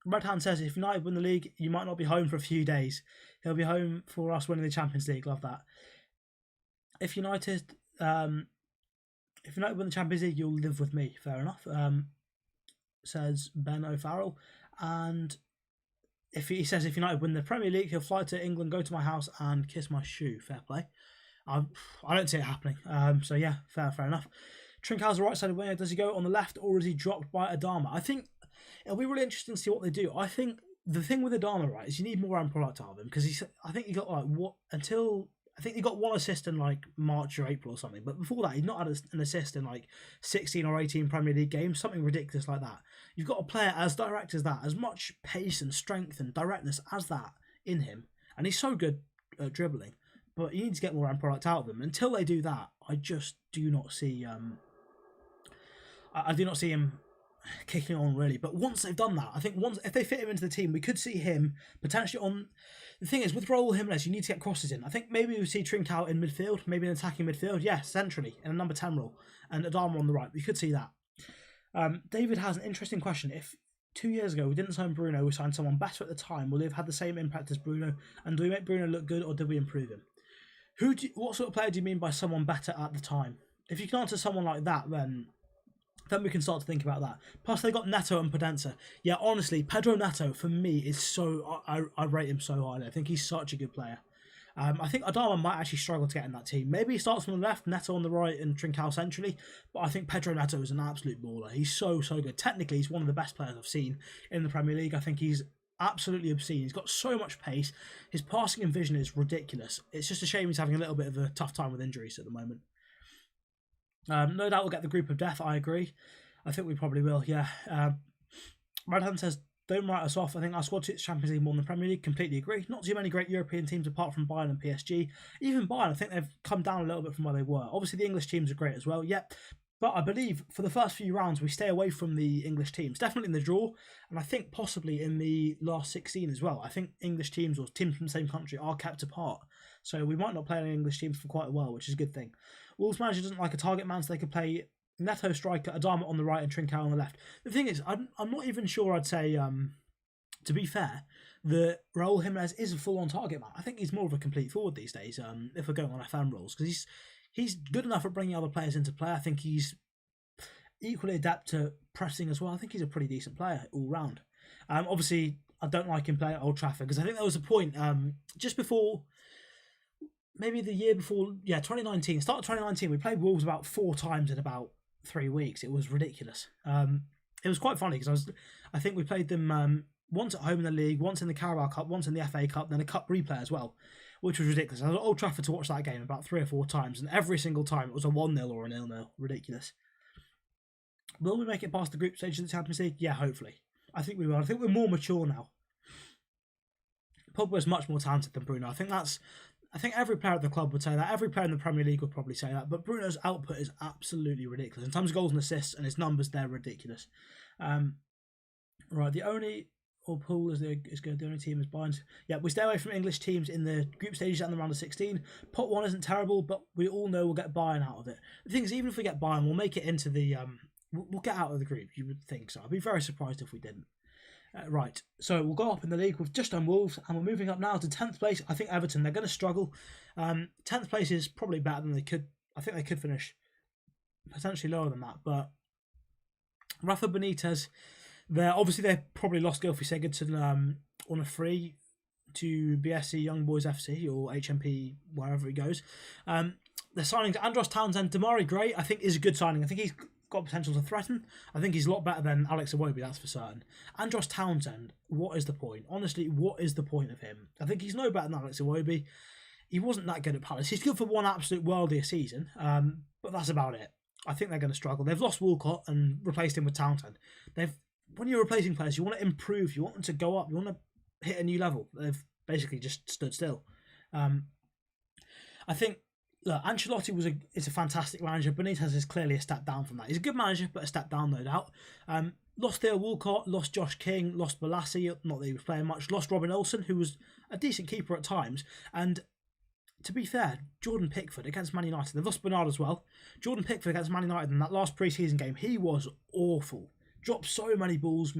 Red Hand says, if United win the league, you might not be home for a few days. He'll be home for us winning the Champions League. Love that. If United win the Champions League, you'll live with me. Fair enough. Says Ben O'Farrell. And he says if United win the Premier League, he'll fly to England, go to my house and kiss my shoe. Fair play. I don't see it happening. So yeah, fair enough. Trincão's the right-sided winger. Does he go on the left, or is he dropped by Adama? I think it'll be really interesting to see what they do. I think the thing with Adama, right, is you need more end product out of him, because I think he got I think he got one assist in like March or April or something. But before that, he's not had an assist in like 16 or 18 Premier League games, something ridiculous like that. You've got a player as direct as that, as much pace and strength and directness as that in him, and he's so good at dribbling. But you need to get more end product out of him. Until they do that, I just do not see. I do not see him kicking on really. But once they've done that, I think if they fit him into the team, we could see him potentially on. The thing is, with Raul Jimenez, you need to get crosses in. I think maybe we see Trincão in midfield, maybe an attacking midfield. Yeah, centrally in a number 10 role, and Adama on the right. We could see that. David has an interesting question. If 2 years ago we didn't sign Bruno, we signed someone better at the time, will they have had the same impact as Bruno? And do we make Bruno look good, or did we improve him? What sort of player do you mean by someone better at the time? If you can answer someone like that, then we can start to think about that. Plus, they got Neto and Podenza. Yeah, honestly, Pedro Neto, for me, is so... I rate him so highly. I think he's such a good player. I think Adama might actually struggle to get in that team. Maybe he starts from the left, Neto on the right, and Trincão centrally. But I think Pedro Neto is an absolute baller. He's so good. Technically, he's one of the best players I've seen in the Premier League. I think he's absolutely obscene. He's got so much pace. His passing and vision is ridiculous. It's just a shame he's having a little bit of a tough time with injuries at the moment. No doubt we'll get the group of death, I agree. I think we probably will, yeah. Redhand says, don't write us off. I think our squad suits Champions League more than the Premier League. Completely agree. Not too many great European teams apart from Bayern and PSG. Even Bayern, I think they've come down a little bit from where they were. Obviously, the English teams are great as well, yeah. But I believe for the first few rounds, we stay away from the English teams. Definitely in the draw, and I think possibly in the last 16 as well. I think English teams or teams from the same country are kept apart. So we might not play any English teams for quite a while, which is a good thing. Wolves manager doesn't like a target man, so they could play Neto striker, Adama on the right and Trincão on the left. The thing is, I'm not even sure I'd say, to be fair, that Raul Jimenez is a full-on target man. I think he's more of a complete forward these days, if we're going on FM roles, because he's good enough at bringing other players into play. I think he's equally adept to pressing as well. I think he's a pretty decent player all round. Obviously, I don't like him playing at Old Trafford, because I think there was a point just before... Maybe the year before, 2019, start of 2019, we played Wolves about 4 times in about 3 weeks. It was ridiculous. It was quite funny because I think we played them once at home in the league, once in the Carabao Cup, once in the FA Cup, then a cup replay as well, which was ridiculous. I was at Old Trafford to watch that game about 3 or 4 times, and every single time it was a 1-0 or a 0-0. Ridiculous. Will we make it past the group stage of the Champions League? Yeah, hopefully. I think we will. I think we're more mature now. Pogba's much more talented than Bruno. I think every player at the club would say that. Every player in the Premier League would probably say that. But Bruno's output is absolutely ridiculous. In terms of goals and assists, and his numbers, they're ridiculous. Right, the only... Or pool is good. The only team is Bayern. Yeah, we stay away from English teams in the group stages and the round of 16. Pot 1 isn't terrible, but we all know we'll get Bayern out of it. The thing is, even if we get Bayern, we'll make it into the... we'll get out of the group, you would think so. I'd be very surprised if we didn't. Right, so we'll go up in the league. We've just done Wolves, and we're moving up now to 10th place. I think Everton, they're going to struggle. 10th place is probably better than they could. I think they could finish potentially lower than that. But Rafa Benitez, they probably lost Gylfi Sigurdsson on a free to BSC Young Boys FC or HMP, wherever he goes. They're signing Andros Townsend. Damari Gray, I think, is a good signing. I think he's got potential to threaten. I think he's a lot better than Alex Iwobi, that's for certain. Andros Townsend, what is the point? Honestly, what is the point of him? I think he's no better than Alex Iwobi. He wasn't that good at Palace. He's good for one absolute worldier season, but that's about it. I think they're going to struggle. They've lost Walcott and replaced him with Townsend. When you're replacing players, you want to improve. You want them to go up. You want to hit a new level. They've basically just stood still. I think... Look, Ancelotti is a fantastic manager. Benitez is clearly a step down from that. He's a good manager, but a step down, no doubt. Lost Theo Walcott, lost Josh King, lost Balassi, not that he was playing much, lost Robin Olsen, who was a decent keeper at times. And to be fair, Jordan Pickford against Man United, they've lost Bernard as well. Jordan Pickford against Man United in that last pre-season game, he was awful. Dropped so many balls,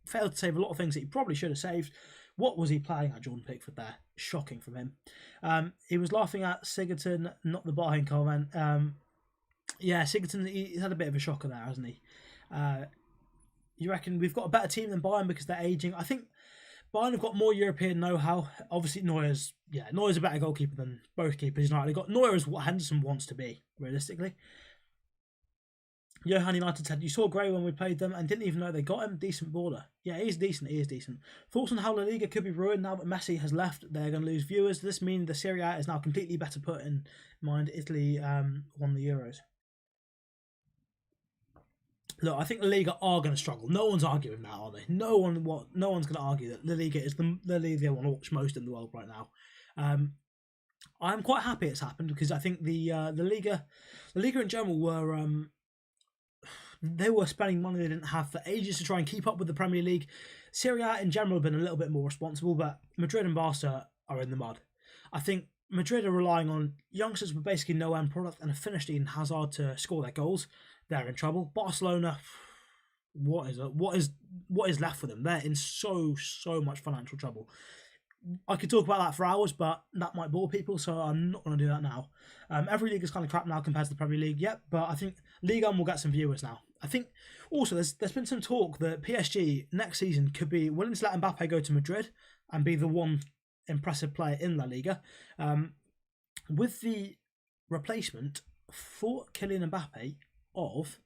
failed to save a lot of things that he probably should have saved. What was he playing at, Jordan Pickford there? Shocking from him. He was laughing at Sigurdsson, not the Bayern comment. Sigurdsson, he's had a bit of a shocker there, hasn't he? You reckon we've got a better team than Bayern because they're ageing? I think Bayern have got more European know-how. Obviously, Neuer's a better goalkeeper than both keepers. United got Neuer is what Henderson wants to be, realistically. Johan United said, you saw Gray when we played them and didn't even know they got him. Decent baller. Yeah, he is decent. Thoughts on how La Liga could be ruined now that Messi has left? They're going to lose viewers. Does this mean the Serie A is now completely better put in mind? Italy won the Euros. Look, I think La Liga are going to struggle. No one's arguing that, are they? No one's going to argue that La Liga is the league they want to watch most in the world right now. I'm quite happy it's happened because I think the Liga in general were they were spending money they didn't have for ages to try and keep up with the Premier League. Serie A in general have been a little bit more responsible, but Madrid and Barca are in the mud. I think Madrid are relying on youngsters with basically no end product and have finished in Hazard to score their goals. They're in trouble. Barcelona, what is left for them? They're in so much financial trouble. I could talk about that for hours, but that might bore people, so I'm not going to do that now. Every league is kind of crap now compared to the Premier League, yep, but I think Ligue 1 will get some viewers now. I think also there's been some talk that PSG next season could be willing to let Mbappe go to Madrid and be the one impressive player in La Liga, with the replacement for Kylian Mbappe of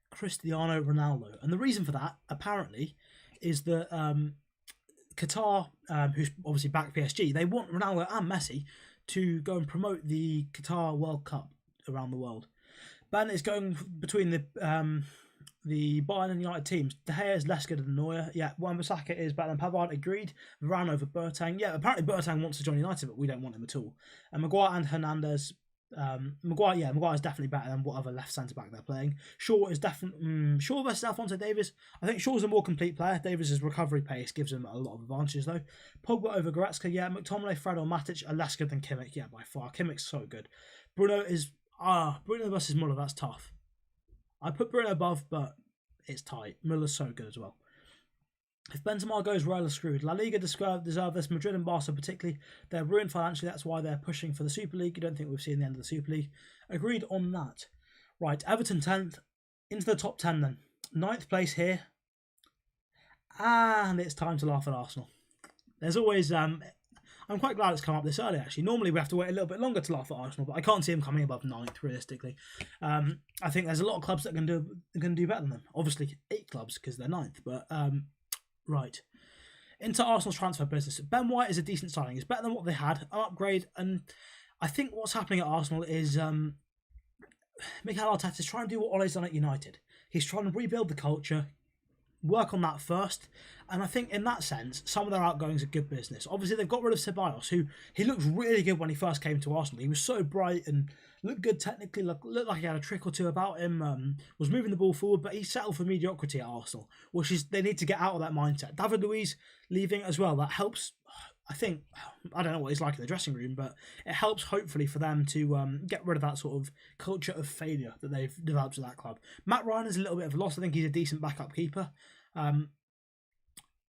Cristiano Ronaldo. And the reason for that, apparently, is that Qatar, who's obviously backed PSG, they want Ronaldo and Messi to go and promote the Qatar World Cup around the world. Ben is going between the Bayern and United teams. De Gea is less good than Neuer. Yeah, Wan-Bissaka is better than Pavard. Agreed. Varane over Boateng. Yeah, apparently Boateng wants to join United, but we don't want him at all. And Maguire and Hernandez. Maguire is definitely better than whatever left centre back they're playing. Shaw is definitely Shaw versus Alphonso Davies. I think Shaw's a more complete player. Davies' recovery pace gives him a lot of advantages though. Pogba over Goretzka. Yeah, McTominay, Fred or Matic are less good than Kimmich. Yeah, by far. Kimmich's so good. Bruno versus Muller. That's tough. I put Bruno above, but it's tight. Muller's so good as well. If Benzema goes, Real are screwed. La Liga deserve this. Madrid and Barca particularly. They're ruined financially. That's why they're pushing for the Super League. You don't think we've seen the end of the Super League. Agreed on that. Right, Everton 10th. Into the top 10 then. 9th place here. And it's time to laugh at Arsenal. There's always... I'm quite glad it's come up this early, actually. Normally we have to wait a little bit longer to laugh at Arsenal, but I can't see them coming above 9th, realistically. I think there's a lot of clubs that can do better than them. Obviously, 8 clubs, because they're 9th, but... Right, into Arsenal's transfer business. Ben White is a decent signing. It's better than what they had, an upgrade, and I think what's happening at Arsenal is Mikel Arteta is trying to do what Ole's done at United. He's trying to rebuild the culture, work on that first, and I think in that sense, some of their outgoings are good business. Obviously, they've got rid of Ceballos, who he looked really good when he first came to Arsenal. He was so bright and looked good technically, looked like he had a trick or two about him, was moving the ball forward, but he settled for mediocrity at Arsenal, which is, they need to get out of that mindset. David Luiz leaving as well, that helps. I think, I don't know what he's like in the dressing room, but it helps hopefully for them to get rid of that sort of culture of failure that they've developed at that club. Matt Ryan is a little bit of a loss. I think he's a decent backup keeper.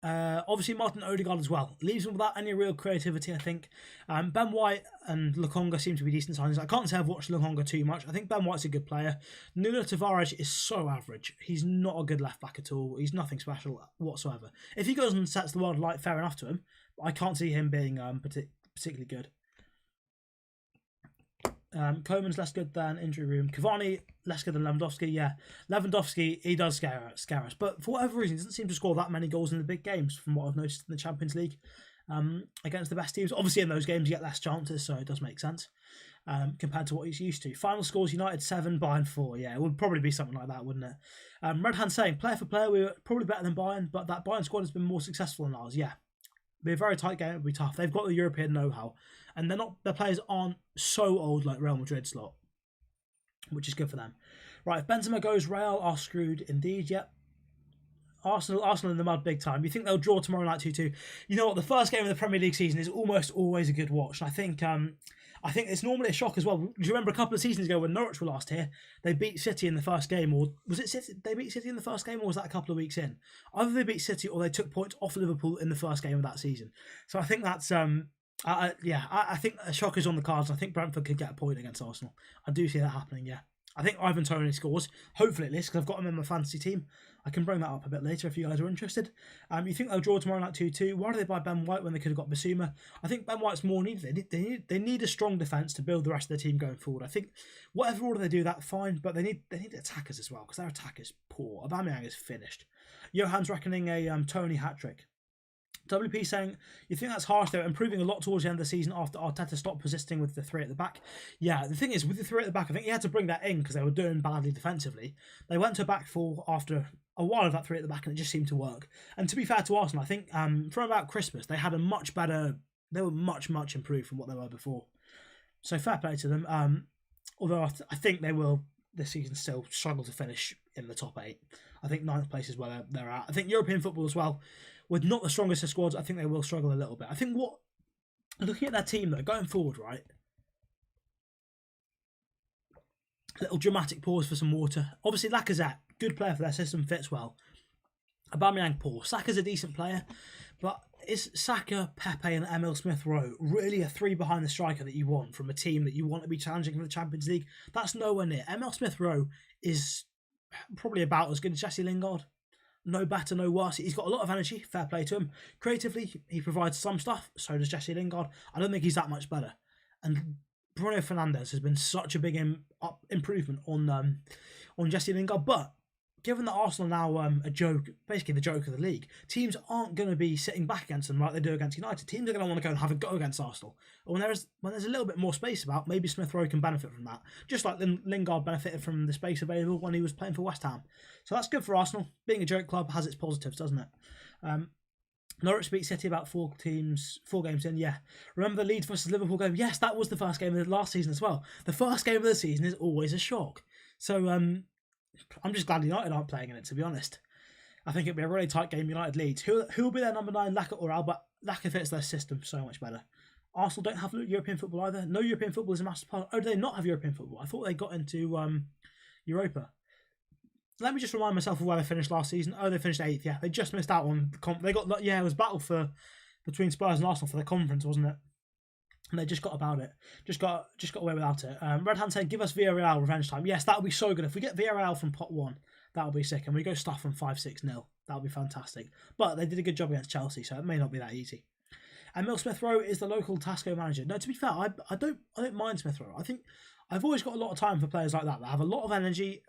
Obviously Martin Odegaard as well. Leaves him without any real creativity, I think. Ben White and Lokonga seem to be decent signings. I can't say I've watched Lokonga too much. I think Ben White's a good player. Nuno Tavares is so average. He's not a good left back at all. He's nothing special whatsoever. If he goes and sets the world alight, fair enough to him. I can't see him being particularly good. Koeman's less good than injury room. Cavani less good than Lewandowski. Yeah, Lewandowski, he does scare us, but for whatever reason, he doesn't seem to score that many goals in the big games. From what I've noticed in the Champions League, against the best teams, obviously in those games you get less chances, so it does make sense compared to what he's used to. Final scores: United 7, Bayern 4. Yeah, it would probably be something like that, wouldn't it? Red Hand saying, player for player, we were probably better than Bayern, but that Bayern squad has been more successful than ours. Yeah. Be a very tight game. It'll be tough. They've got the European know-how, and their players aren't so old like Real Madrid slot, which is good for them. Right, if Benzema goes, Real are screwed indeed. Yep. Arsenal in the mud big time. You think they'll draw tomorrow night 2-2? You know what? The first game of the Premier League season is almost always a good watch. And I think it's normally a shock as well. Do you remember a couple of seasons ago when Norwich were last here? They beat City in the first game, or was it City? They beat City in the first game, or was that a couple of weeks in? Either they beat City or they took points off Liverpool in the first game of that season. So I think that's I think a shock is on the cards. I think Brentford could get a point against Arsenal. I do see that happening. Yeah, I think Ivan Toney scores, hopefully at least, because I've got him in my fantasy team. I can bring that up a bit later if you guys are interested. You think they'll draw tomorrow night 2-2? Why do they buy Ben White when they could have got Basuma? I think Ben White's more needed. They need a strong defence to build the rest of the team going forward. I think whatever order they do that, fine, but they need attackers as well, because their attack is poor. Aubameyang is finished. Johan's reckoning a Toney hat-trick. WP saying, you think that's harsh? They're improving a lot towards the end of the season after Arteta stopped persisting with the three at the back. Yeah, the thing is, with the three at the back, I think he had to bring that in because they were doing badly defensively. They went to a back four after a while of that three at the back, and it just seemed to work. And to be fair to Arsenal, I think from about Christmas, they had a much better... They were much improved from what they were before. So fair play to them. Although I think they will, this season, still struggle to finish in the top 8. I think 9th place is where they're at. I think European football as well, with not the strongest of squads, I think they will struggle a little bit. I think looking at that team though, going forward, right? Little dramatic pause for some water. Obviously, Lacazette, good player for their system, fits well. Aubameyang, poor. Saka's a decent player, but is Saka, Pepe and Emil Smith-Rowe really a three behind the striker that you want from a team that you want to be challenging for the Champions League? That's nowhere near. Emil Smith-Rowe is probably about as good as Jesse Lingard. No better, no worse. He's got a lot of energy, fair play to him. Creatively, he provides some stuff, so does Jesse Lingard. I don't think he's that much better. And Bruno Fernandes has been such a big improvement on Jesse Lingard, but given that Arsenal are now a joke, basically the joke of the league, teams aren't going to be sitting back against them like they do against United. Teams are going to want to go and have a go against Arsenal. When there's a little bit more space about, maybe Smith-Rowe can benefit from that. Just like Lingard benefited from the space available when he was playing for West Ham. So that's good for Arsenal. Being a joke club has its positives, doesn't it? Norwich beat City about 4 games in, yeah. Remember the Leeds versus Liverpool game? Yes, that was the first game of the last season as well. The first game of the season is always a shock. So, I'm just glad United aren't playing in it, to be honest. I think it'll be a really tight game, United-Leeds. Who will be their number 9, Laka or Alba? Laka fits their system so much better. Arsenal don't have European football either. No European football is a massive part. Oh, do they not have European football? I thought they got into Europa. Let me just remind myself of where they finished last season. Oh, they finished 8th, yeah. They just missed out on they got, it was battle between Spurs and Arsenal for the conference, wasn't it? And they just got about it. Just got away without it. Red Hand said, give us Villarreal revenge time. Yes, that would be so good. If we get Villarreal from pot 1, that would be sick. And we go stuff from 5-6-0. That would be fantastic. But they did a good job against Chelsea, so it may not be that easy. And Emil Smith-Rowe is the local Tasco manager. No, to be fair, I don't mind Smith-Rowe. I think I've always got a lot of time for players like that have a lot of energy.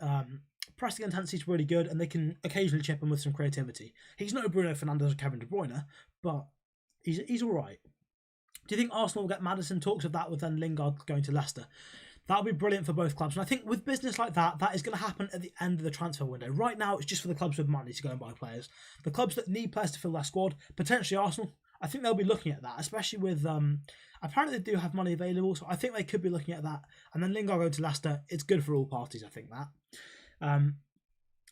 Pressing intensity is really good, and they can occasionally chip him with some creativity. He's no Bruno Fernandes or Kevin De Bruyne, but he's all right. Do you think Arsenal will get Maddison? Talks of that with then Lingard going to Leicester. That would be brilliant for both clubs. And I think with business like that, that is going to happen at the end of the transfer window. Right now, it's just for the clubs with money to go and buy players. The clubs that need players to fill their squad, potentially Arsenal, I think they'll be looking at that, especially with... apparently they do have money available, so I think they could be looking at that. And then Lingard going to Leicester, it's good for all parties, I think that.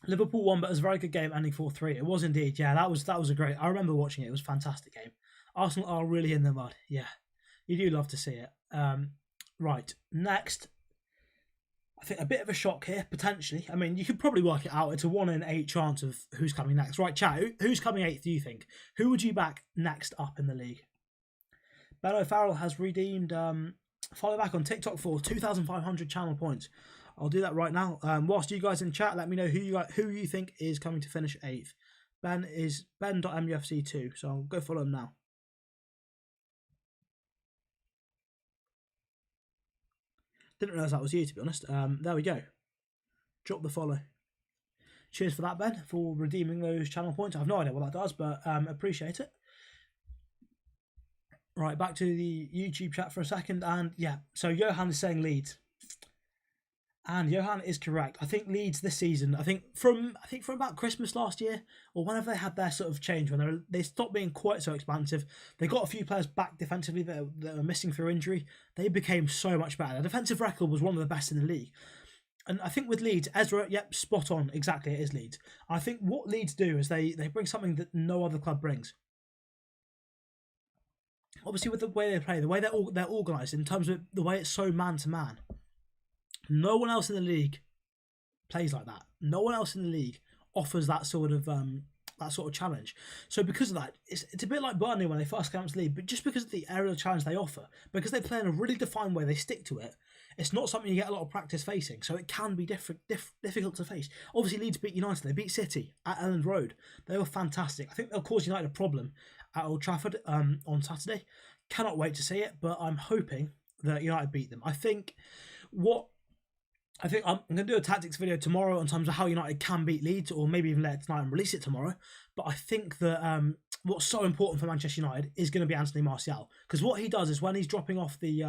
Liverpool won, but it was a very good game, ending 4-3. It was indeed, yeah, that was a great... I remember watching it, it was a fantastic game. Arsenal are really in the mud. Yeah, you do love to see it. Right, next. I think a bit of a shock here, potentially. I mean, you could probably work it out. It's a 1 in 8 chance of who's coming next. Right, chat, who's coming 8th, do you think? Who would you back next up in the league? Ben O'Farrell has redeemed follow back on TikTok for 2,500 channel points. I'll do that right now. Whilst you guys in chat, let me know who you think is coming to finish 8th. Ben is ben.mufc2, so I'll go follow him now. Didn't realise that was you, to be honest. There we go. Drop the follow. Cheers for that, Ben, for redeeming those channel points. I have no idea what that does, but appreciate it. Right, back to the YouTube chat for a second. And yeah, so Johan is saying Leeds. And Johan is correct. I think Leeds this season, I think from about Christmas last year, or whenever they had their sort of change, when they stopped being quite so expansive, they got a few players back defensively that were missing through injury. They became so much better. Their defensive record was one of the best in the league. And I think with Leeds, Ezra, yep, spot on, exactly, it is Leeds. And I think what Leeds do is they bring something that no other club brings. Obviously with the way they play, the way they're organised, in terms of the way it's so man-to-man. No one else in the league plays like that. No one else in the league offers that sort of that sort of challenge. So because of that, it's a bit like Burnley when they first came out to the league, but just because of the aerial challenge they offer, because they play in a really defined way, they stick to it. It's not something you get a lot of practice facing, so it can be difficult to face. Obviously, Leeds beat United. They beat City at Elland Road. They were fantastic. I think they'll cause United a problem at Old Trafford on Saturday. Cannot wait to see it, but I'm hoping that United beat them. I think I'm going to do a tactics video tomorrow in terms of how United can beat Leeds, or maybe even let it tonight and release it tomorrow. But I think that what's so important for Manchester United is going to be Anthony Martial, because what he does is when he's dropping off the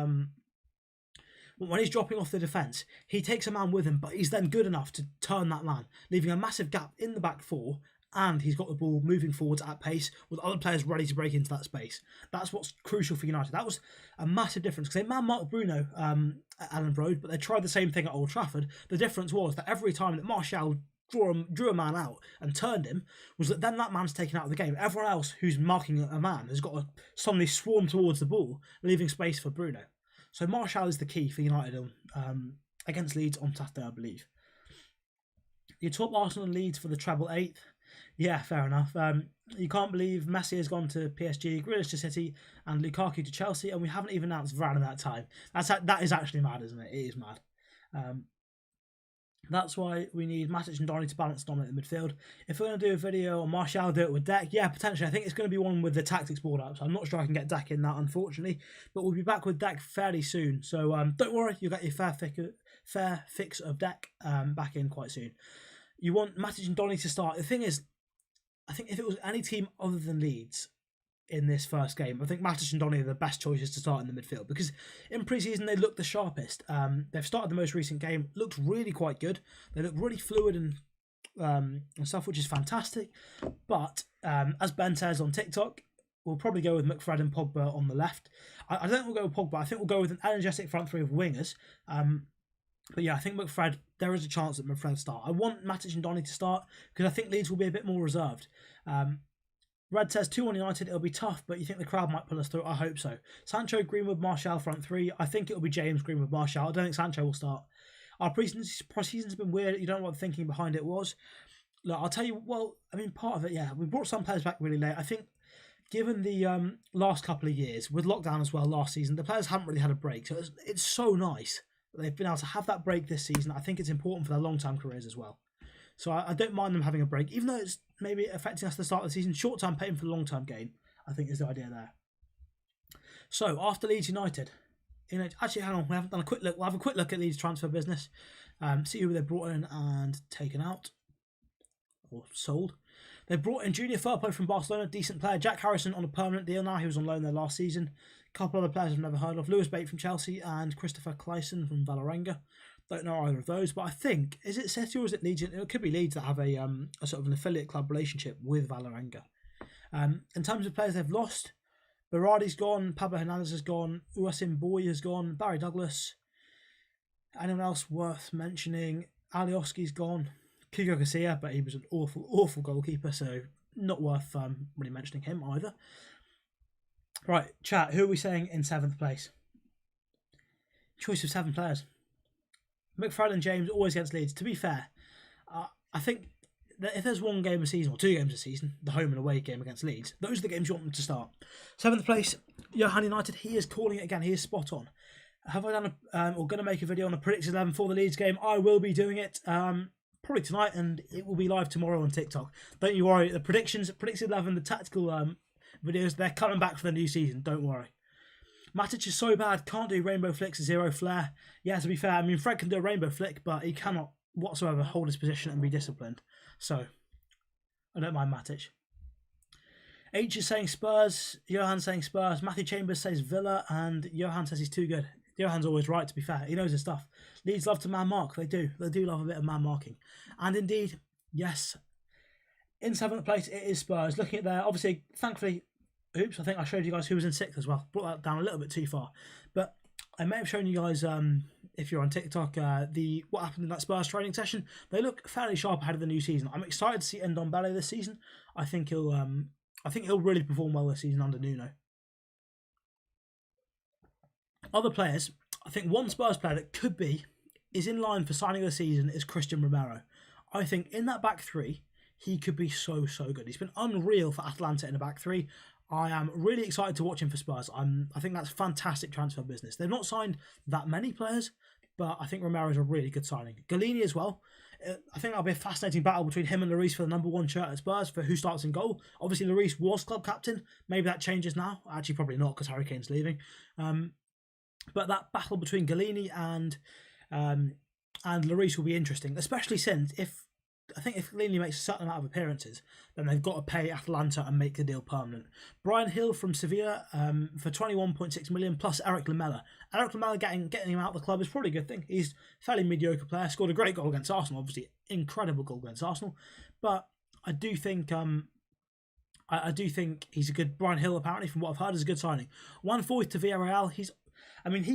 defence, he takes a man with him, but he's then good enough to turn that man, leaving a massive gap in the back four, and he's got the ball moving forwards at pace with other players ready to break into that space. That's what's crucial for United. That was a massive difference, because they man-marked Bruno at Elland Road, but they tried the same thing at Old Trafford. The difference was that every time that Martial drew a man out and turned him, was that then that man's taken out of the game. Everyone else who's marking a man has got to suddenly swarm towards the ball, leaving space for Bruno. So Martial is the key for United against Leeds on Saturday, I believe. Your top Arsenal and Leeds for the treble 8th. Yeah, fair enough. You can't believe Messi has gone to PSG, Grealish to City, and Lukaku to Chelsea, and we haven't even announced Varane at that time. That is actually mad, isn't it? It is mad. That's why we need Matic and Donny to balance dominate the midfield. If we're going to do a video on Martial, do it with Deck. Yeah, potentially. I think it's going to be one with the tactics board up, so I'm not sure I can get Deck in that, unfortunately. But we'll be back with Deck fairly soon. So don't worry, you'll get your fair fix of Deck back in quite soon. You want Matic and Donny to start. The thing is, I think if it was any team other than Leeds in this first game, I think Matic and Donny are the best choices to start in the midfield, because in pre-season they looked the sharpest. They've started the most recent game, looked really quite good. They look really fluid and stuff, which is fantastic. But as Ben says on TikTok, we'll probably go with McFred and Pogba on the left. I don't think we'll go with Pogba. I think we'll go with an energetic front three of wingers. But yeah, I think McFred, there is a chance that McFred start. I want Matic and Donny to start, because I think Leeds will be a bit more reserved. Red says 2-1 United, it'll be tough, but you think the crowd might pull us through? I hope so. Sancho, Greenwood, Martial, front three. I think it'll be James, Greenwood, Martial. I don't think Sancho will start. Our pre-season's been weird. You don't know what the thinking behind it was. Look, I'll tell you, part of it, yeah. We brought some players back really late. I think given the last couple of years, with lockdown as well last season, the players haven't really had a break. So it's so nice that they've been able to have that break this season. I think it's important for their long-term careers as well. So I don't mind them having a break, even though it's maybe affecting us at the start of the season. Short-term pain for the long-term gain, I think, is the idea there. So after Leeds United, actually, hang on, we haven't done a quick look. We'll have a quick look at Leeds transfer business, see who they've brought in and taken out or sold. They brought in Junior Firpo from Barcelona, decent player. Jack Harrison on a permanent deal now. He was on loan there last season. A couple other players I've never heard of. Lewis Bate from Chelsea and Christopher Clayson from Vålerenga. Don't know either of those, but I think, is it City or is it Leeds? It could be Leeds that have a sort of an affiliate club relationship with Vålerenga. In terms of players they've lost, Berardi's gone, Pablo Hernandez has gone, Uasim Boy has gone, Barry Douglas. Anyone else worth mentioning? Alioski's gone. Hugo Garcia, but he was an awful goalkeeper, so not worth really mentioning him either. Right, chat, who are we saying in 7th place? Choice of 7 players. McFred and James always against Leeds. To be fair, I think that if there's one game a season or 2 games a season, the home and away game against Leeds, those are the games you want them to start. 7th place, Johan United. He is calling it again. He is spot on. Have I done or going to make a video on a predicted 11 for the Leeds game? I will be doing it probably tonight, and it will be live tomorrow on TikTok. Don't you worry. The predicted 11, the tactical videos, they're coming back for the new season. Don't worry. Matic is so bad, can't do rainbow flicks, 0 flair. Yeah, to be fair, I mean, Fred can do a rainbow flick, but he cannot whatsoever hold his position and be disciplined. So, I don't mind Matic. H is saying Spurs, Johan saying Spurs, Matthew Chambers says Villa, and Johan says he's too good. Johan's always right, to be fair. He knows his stuff. Leeds love to man mark. They do. They do love a bit of man marking. And indeed, yes, in 7th place, it is Spurs. Looking at there, obviously, thankfully, oops, I think I showed you guys who was in 6th as well. Brought that down a little bit too far. But I may have shown you guys, if you're on TikTok, what happened in that Spurs training session. They look fairly sharp ahead of the new season. I'm excited to see Ndombele this season. I think he'll really perform well this season under Nuno. Other players, I think one Spurs player that is in line for signing of the season is Christian Romero. I think in that back three, he could be so good. He's been unreal for Atalanta in the back three. I am really excited to watch him for Spurs. I think that's fantastic transfer business. They've not signed that many players, but I think Romero is a really good signing. Galini as well. I think that'll be a fascinating battle between him and Lloris for the number 1 shirt at Spurs for who starts in goal. Obviously, Lloris was club captain. Maybe that changes now. Actually, probably not because Harry Kane's leaving. But that battle between Galini and Lloris will be interesting, especially since if Galini makes a certain amount of appearances, then they've got to pay Atalanta and make the deal permanent. Brian Hill from Sevilla for 21.6 million plus Eric Lamela. Eric Lamela getting him out of the club is probably a good thing. He's a fairly mediocre player. Scored a great goal against Arsenal, obviously incredible goal against Arsenal. But I do think he's a good. Brian Hill apparently, from what I've heard, is a good signing. 1/4 to Villarreal. He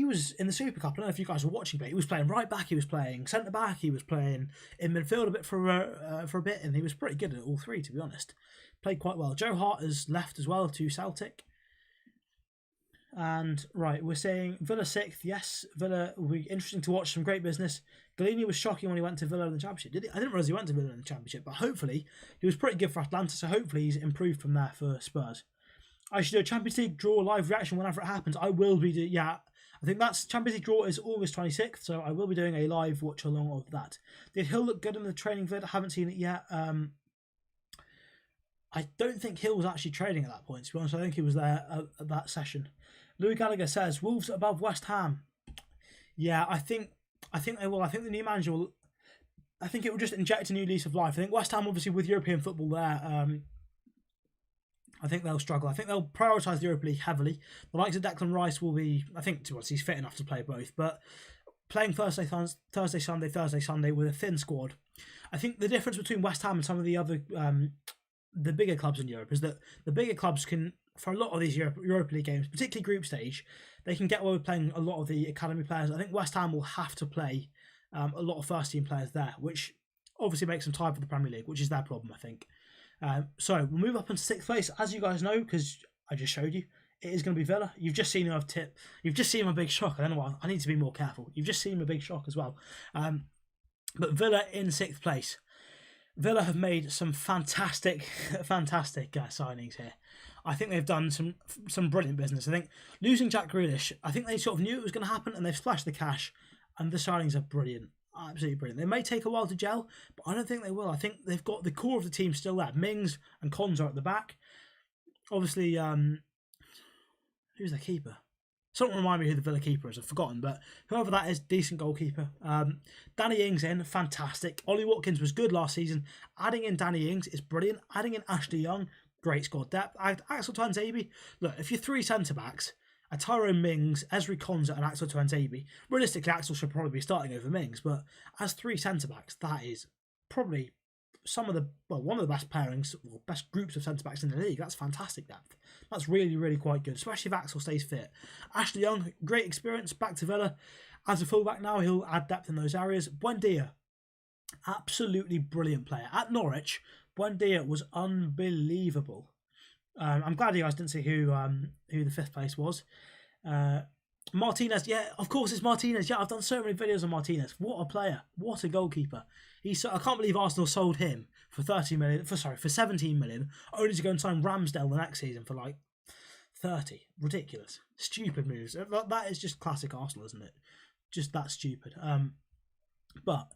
was in the Super Cup. I don't know if you guys were watching, but he was playing right back, he was playing centre back, he was playing in midfield a bit for a bit, and he was pretty good at all three, to be honest. Played quite well. Joe Hart has left as well to Celtic. And right, we're saying Villa 6th. Yes, Villa will be interesting to watch. Some great business. Galini was shocking when he went to Villa in the Championship. I didn't realise he went to Villa in the Championship, but hopefully he was pretty good for Atlanta. So hopefully he's improved from there for Spurs. I should do a Champions League draw live reaction whenever it happens. I will be doing, I think that's Champions League draw is August 26th, so I will be doing a live watch along of that. Did Hill look good in the training vid? I haven't seen it yet. I don't think Hill was actually training at that point, to be honest. I think he was there at that session. Louis Gallagher says, Wolves above West Ham. Yeah, I think they will. I think the new manager will... I think it will just inject a new lease of life. I think West Ham, obviously, with European football there... I think they'll struggle. I think they'll prioritise the Europa League heavily. The likes of Declan Rice will be, I think, to us, he's fit enough to play both. But playing Thursday, Sunday with a thin squad. I think the difference between West Ham and some of the other, the bigger clubs in Europe is that the bigger clubs can, for a lot of these Europa League games, particularly group stage, they can get away with playing a lot of the academy players. I think West Ham will have to play a lot of first team players there, which obviously makes them tied for the Premier League, which is their problem, I think. So we'll move up into 6th place, as you guys know, because I just showed you. It is going to be Villa. You've just seen a tip. You've just seen a big shock. I don't know why. I need to be more careful. You've just seen a big shock as well. But Villa in 6th place. Villa have made some fantastic signings here. I think they've done some brilliant business. I think losing Jack Grealish, I think they sort of knew it was going to happen, and they've splashed the cash, and the signings are brilliant. Absolutely brilliant. They may take a while to gel, but I don't think they will. I think they've got the core of the team still there. Mings and Konza at the back. Obviously, who's their keeper? Someone remind me who the Villa keeper is. I've forgotten, but whoever that is, decent goalkeeper. Danny Ings in, fantastic. Ollie Watkins was good last season. Adding in Danny Ings is brilliant. Adding in Ashley Young, great squad depth. Axel Tuanzebe, look, if you're 3 centre-backs, Tyrone Mings, Ezri Konza and Axel Tuanzebe. Realistically, Axel should probably be starting over Mings, but as 3 centre-backs, that is probably one of the best pairings, or best groups of centre-backs in the league. That's fantastic depth. That's really, really quite good, especially if Axel stays fit. Ashley Young, great experience, back to Villa. As a fullback now, he'll add depth in those areas. Buendia, absolutely brilliant player. At Norwich, Buendia was unbelievable. I'm glad you guys didn't see who the 5th place was. Martinez, yeah, of course it's Martinez. Yeah, I've done so many videos on Martinez. What a player! What a goalkeeper! I can't believe Arsenal sold him for 17 million, only to go and sign Ramsdale the next season for like 30. Ridiculous, stupid moves. That is just classic Arsenal, isn't it? Just that stupid. But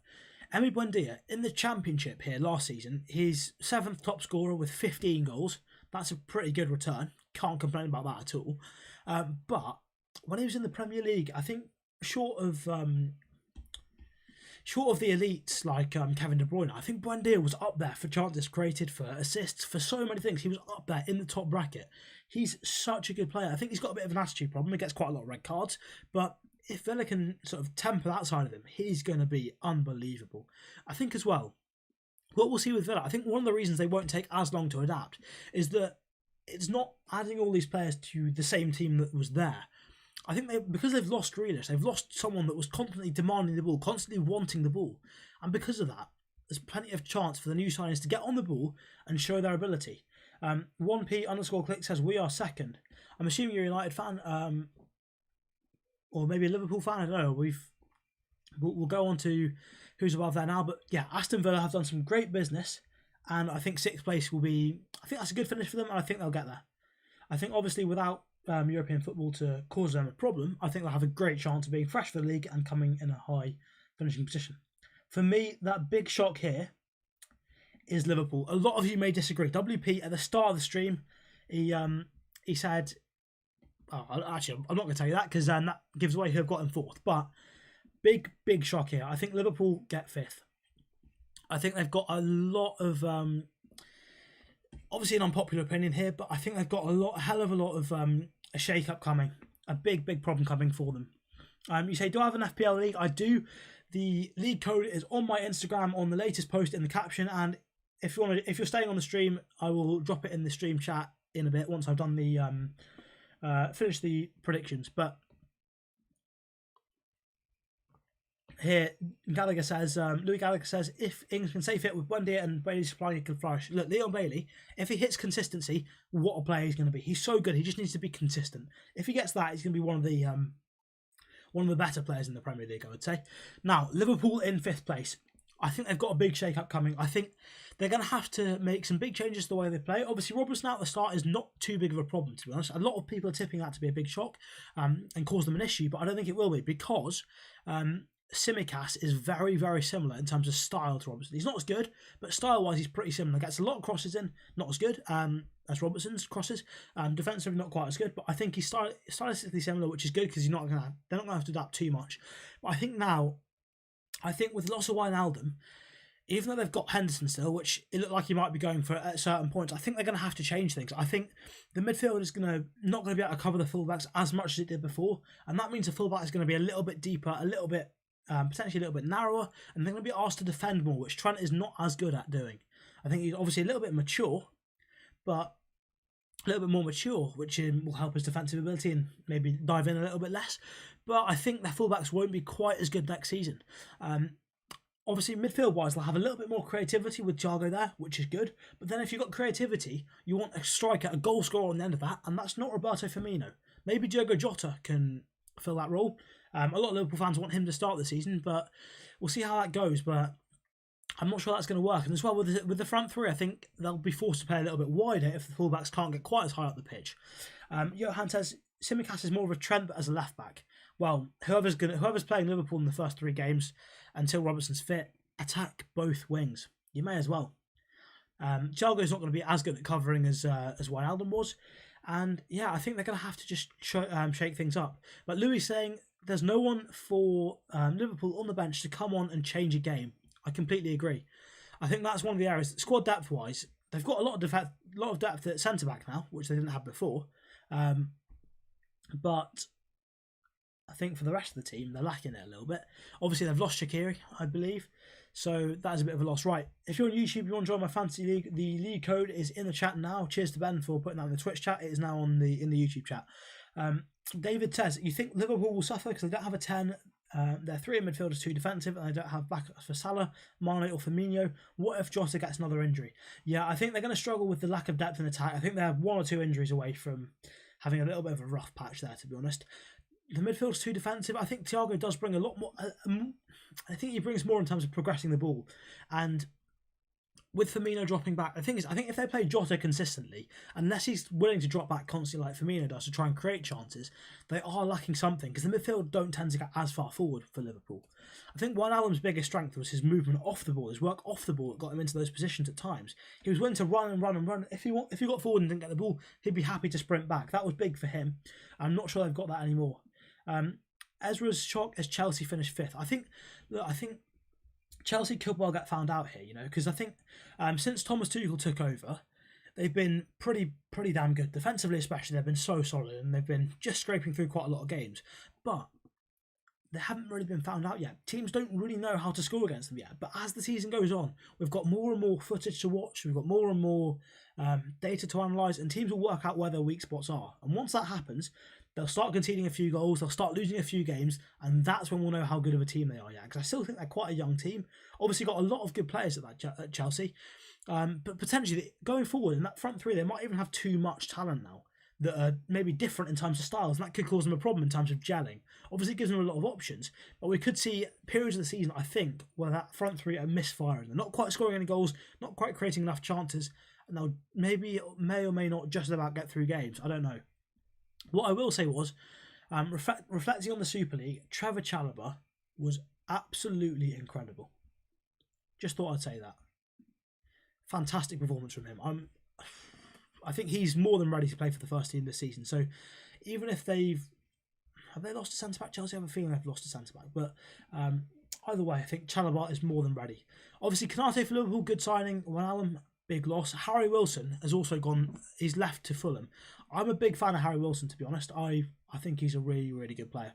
Emi Buendia in the Championship here last season, his 7th top scorer with 15 goals. That's a pretty good return. Can't complain about that at all. But when he was in the Premier League, I think short of the elites like Kevin De Bruyne, I think Buendia was up there for chances created, for assists, for so many things. He was up there in the top bracket. He's such a good player. I think he's got a bit of an attitude problem. He gets quite a lot of red cards, but if Villa can sort of temper that side of him, he's going to be unbelievable. I think as well, what we'll see with Villa, I think one of the reasons they won't take as long to adapt is that it's not adding all these players to the same team that was there. I think because they've lost Grealish, they've lost someone that was constantly demanding the ball, constantly wanting the ball. And because of that, there's plenty of chance for the new signings to get on the ball and show their ability. 1P_click says, we are 2nd. I'm assuming you're a United fan, or maybe a Liverpool fan, I don't know. We'll go on to who's above there now. But yeah, Aston Villa have done some great business. and I think 6th place will be. I think that's a good finish for them, and I think they'll get there. I think obviously without European football to cause them a problem, I think they'll have a great chance of being fresh for the league and coming in a high finishing position. For me, that big shock here is Liverpool. A lot of you may disagree. WP at the start of the stream, he said, actually, I'm not going to tell you that because that gives away who have got in 4th. But big shock here. I think Liverpool get 5th. I think they've got a lot of obviously an unpopular opinion here, but I think they've got a hell of a lot of a shake-up coming, a big problem coming for them. You say, do I have an FPL league? I do. The league code is on my Instagram on the latest post in the caption, and if you're staying on the stream, I will drop it in the stream chat in a bit once I've done the finish the predictions. But here, Gallagher says, Louis Gallagher says, if Ings can stay fit with Buendia and Bailey's supply, he can flourish. Look, Leon Bailey, if he hits consistency, what a player he's going to be. He's so good. He just needs to be consistent. If he gets that, he's going to be one of the better players in the Premier League, I would say. Now, Liverpool in 5th place. I think they've got a big shake-up coming. I think they're going to have to make some big changes to the way they play. Obviously, Robertson at the start is not too big of a problem, to be honest. A lot of people are tipping that to be a big shock and cause them an issue, but I don't think it will be because Tsimikas is very, very similar in terms of style to Robertson. He's not as good, but style-wise, he's pretty similar. Gets a lot of crosses in, not as good as Robertson's crosses. Defensively, not quite as good, but I think he's stylistically similar, which is good because they're not going to have to adapt too much. But I think with loss of Wijnaldum, even though they've got Henderson still, which it looked like he might be going for at certain points, I think they're going to have to change things. I think the midfield is not going to be able to cover the fullbacks as much as it did before, and that means the fullback is going to be a little bit deeper, a little bit potentially a little bit narrower, and they're going to be asked to defend more, which Trent is not as good at doing. I think he's obviously a little bit mature, but a little bit more mature, which will help his defensive ability and maybe dive in a little bit less. But I think their fullbacks won't be quite as good next season. Obviously, midfield-wise, they'll have a little bit more creativity with Thiago there, which is good. But then if you've got creativity, you want a striker, a goal scorer on the end of that, and that's not Roberto Firmino. Maybe Diogo Jota can fill that role. A lot of Liverpool fans want him to start the season, but we'll see how that goes. But I'm not sure that's going to work. And as well, with the front three, I think they'll be forced to play a little bit wider if the fullbacks can't get quite as high up the pitch. Johan says, Tsimikas is more of a Trent as a left-back. Well, whoever's playing Liverpool in the first 3 games until Robertson's fit, attack both wings. You may as well. Thiago's not going to be as good at covering as Wijnaldum was. And yeah, I think they're going to have to just shake things up. But Louis saying there's no one for Liverpool on the bench to come on and change a game. I completely agree. I think that's one of the areas, squad depth-wise, they've got a lot of depth at centre-back now, which they didn't have before. But I think for the rest of the team, they're lacking it a little bit. Obviously, they've lost Shaqiri, I believe. So that is a bit of a loss. Right, if you're on YouTube, you want to join my fantasy league, the league code is in the chat now. Cheers to Ben for putting that in the Twitch chat. It is now in the YouTube chat. David says, you think Liverpool will suffer because they don't have a 10? They're 3 in midfield is 2 defensive, and they don't have backups for Salah, Mane or Firmino. What if Jota gets another injury? Yeah, I think they're going to struggle with the lack of depth in attack. I think they're 1 or 2 injuries away from having a little bit of a rough patch there, to be honest. The midfield's 2 defensive. I think Thiago does bring a lot more. I think he brings more in terms of progressing the ball. And with Firmino dropping back, the thing is, I think if they play Jota consistently, unless he's willing to drop back constantly like Firmino does to try and create chances, they are lacking something because the midfield don't tend to get as far forward for Liverpool. I think Wijnaldum's biggest strength was his movement off the ball, his work off the ball that got him into those positions at times. He was willing to run and run and run. If he got forward and didn't get the ball, he'd be happy to sprint back. That was big for him. I'm not sure they've got that anymore. Ezra's shock as Chelsea finished 5th. I think Chelsea could well get found out here, because I think since Thomas Tuchel took over, they've been pretty damn good. Defensively especially, they've been so solid and they've been just scraping through quite a lot of games. But they haven't really been found out yet. Teams don't really know how to score against them yet. But as the season goes on, we've got more and more footage to watch. We've got more and more data to analyse, and teams will work out where their weak spots are. And once that happens, they'll start conceding a few goals, they'll start losing a few games, and that's when we'll know how good of a team they are. Yeah, because I still think they're quite a young team. Obviously got a lot of good players at Chelsea, but potentially going forward in that front three, they might even have too much talent now. that are maybe different in terms of styles, and that could cause them a problem in terms of gelling. Obviously, it gives them a lot of options, but we could see periods of the season, I think, where that front three are misfiring. They're not quite scoring any goals, not quite creating enough chances, and they'll maybe may or may not just about get through games. I don't know. What I will say was, reflecting on the Super League, Trevor Chalobah was absolutely incredible. Just thought I'd say that. Fantastic performance from him. I think he's more than ready to play for the first team this season. So even if have they lost a centre back? Chelsea have a feeling they've lost a centre back, but either way, I think Chalobah is more than ready. Obviously, Konate for Liverpool, good signing. Wijnaldum, big loss. Harry Wilson has also gone. He's left to Fulham. I'm a big fan of Harry Wilson, to be honest. I think he's a really, really good player.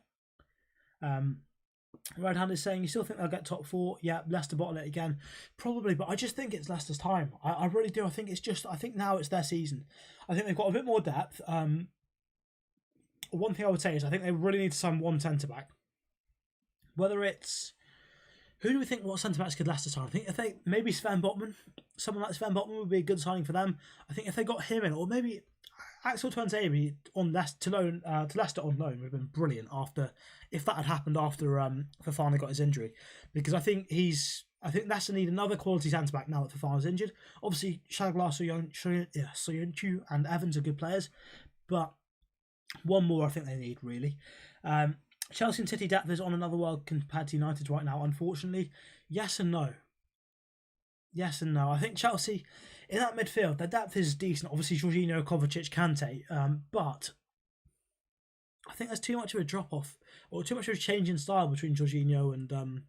Red Hand is saying, you still think they'll get top four? Yeah, Leicester bottle it again. Probably, but I just think it's Leicester's time. I really do. I think now it's their season. I think they've got a bit more depth. One thing I would say is I think they really need to sign one centre-back. Whether it's... Who do we think what centre-backs could Leicester sign? I think if they... Maybe Sven Botman. Someone like Sven Botman would be a good signing for them. I think if they got him in, or maybe Axel Tuanzebe on to Leicester on loan would have been brilliant if that had happened after Fofana got his injury. Because I think Leicester need another quality centre-back now that Fofana's injured. Obviously, Shaglar, Soyuncu and Evans are good players. But one more I think they need, really. Chelsea and City depth is on another world compared to United right now, unfortunately. Yes and no. Yes and no. I think Chelsea, in that midfield, their depth is decent. Obviously, Jorginho, Kovacic, Kante. But I think there's too much of a drop-off, or too much of a change in style between Jorginho and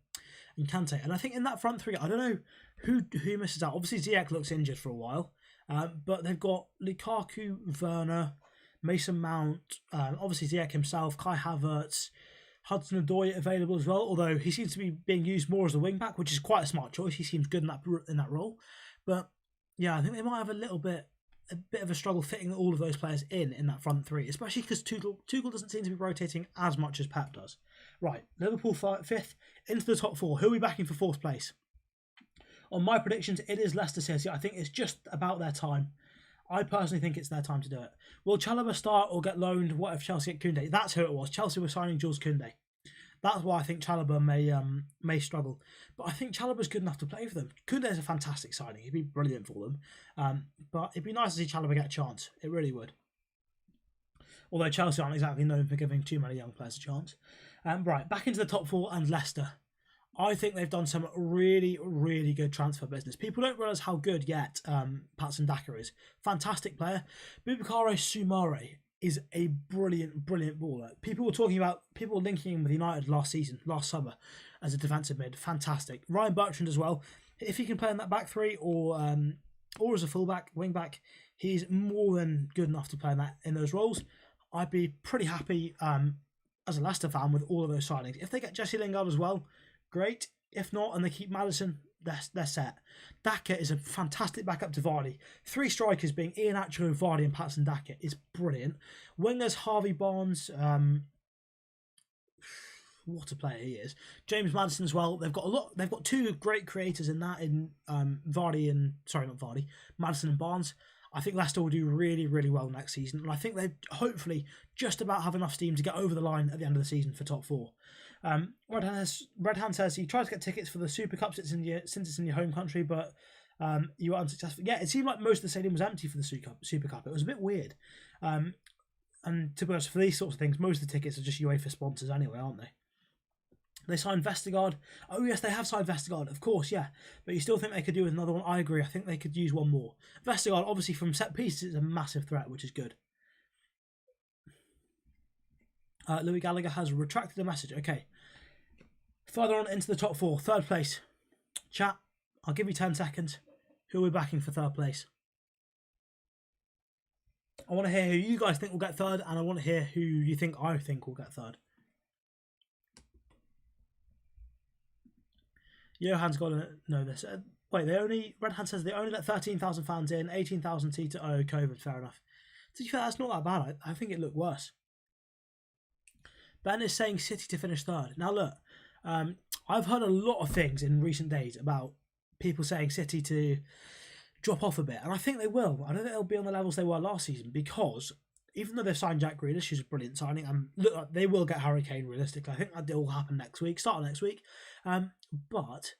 Kante. And I think in that front three, I don't know who misses out. Obviously, Ziyech looks injured for a while. But they've got Lukaku, Werner, Mason Mount, obviously Ziyech himself, Kai Havertz, Hudson-Odoi available as well, although he seems to be being used more as a wing-back, which is quite a smart choice. He seems good in that role. But yeah, I think they might have a bit of a struggle fitting all of those players in that front three, especially because Tuchel doesn't seem to be rotating as much as Pep does. Right, Liverpool fifth, into the top four. Who are we backing for fourth place? On my predictions, it is Leicester City. I think it's just about their time. I personally think it's their time to do it. Will Chalobah start or get loaned? What if Chelsea get Koundé? That's who it was. Chelsea were signing Jules Koundé. That's why I think Chalobah may struggle. But I think Chalobah's good enough to play for them. Koundé is a fantastic signing. He'd be brilliant for them. But it'd be nice to see Chalobah get a chance. It really would. Although Chelsea aren't exactly known for giving too many young players a chance. Right, back into the top four and Leicester. I think they've done some really, really good transfer business. People don't realise how good yet Patson Daka is. Fantastic player. Boubakary Soumaré is a brilliant, brilliant baller. People were linking him with United last summer, as a defensive mid. Fantastic. Ryan Bertrand as well. If he can play in that back three or as a fullback, wing back, he's more than good enough to play in those roles. I'd be pretty happy as a Leicester fan with all of those signings. If they get Jesse Lingard as well, great. If not, and they keep Maddison, they're set. Daka is a fantastic backup to Vardy. Three strikers being Iheanacho, Vardy and Patson Daka is brilliant. Wingers, Harvey Barnes, what a player he is. James Maddison as well. They've got two great creators in Maddison and Barnes. I think Leicester will do really, really well next season. And I think they hopefully just about have enough steam to get over the line at the end of the season for top four. Red Hand says he tried to get tickets for the Super Cup since it's in your home country, but you were unsuccessful. Yeah, it seemed like most of the stadium was empty for the Super Cup. It was a bit weird. And to be honest, for these sorts of things, most of the tickets are just UEFA sponsors anyway, aren't they? They signed Vestergaard. Oh yes, they have signed Vestergaard, of course, yeah. But you still think they could do with another one? I agree. I think they could use one more. Vestergaard, obviously from set pieces, is a massive threat, which is good. Louis Gallagher has retracted the message. Okay. Further on into the top four. Third place. Chat, I'll give you 10 seconds. Who are we backing for third place? I want to hear who you guys think will get third, and I want to hear who you think I think will get third. Johan's got to know this. Wait, Red Hand says they only let 13,000 fans in, 18,000 seats. Oh, COVID, fair enough. To be fair, that's not that bad. I think it looked worse. Ben is saying City to finish third. Now look, I've heard a lot of things in recent days about people saying City to drop off a bit, and I think they will. I don't think they'll be on the levels they were last season because even though they've signed Jack Grealish, who's a brilliant signing, and look like they will get Harry Kane realistically. I think that deal will happen next week, start of next week. But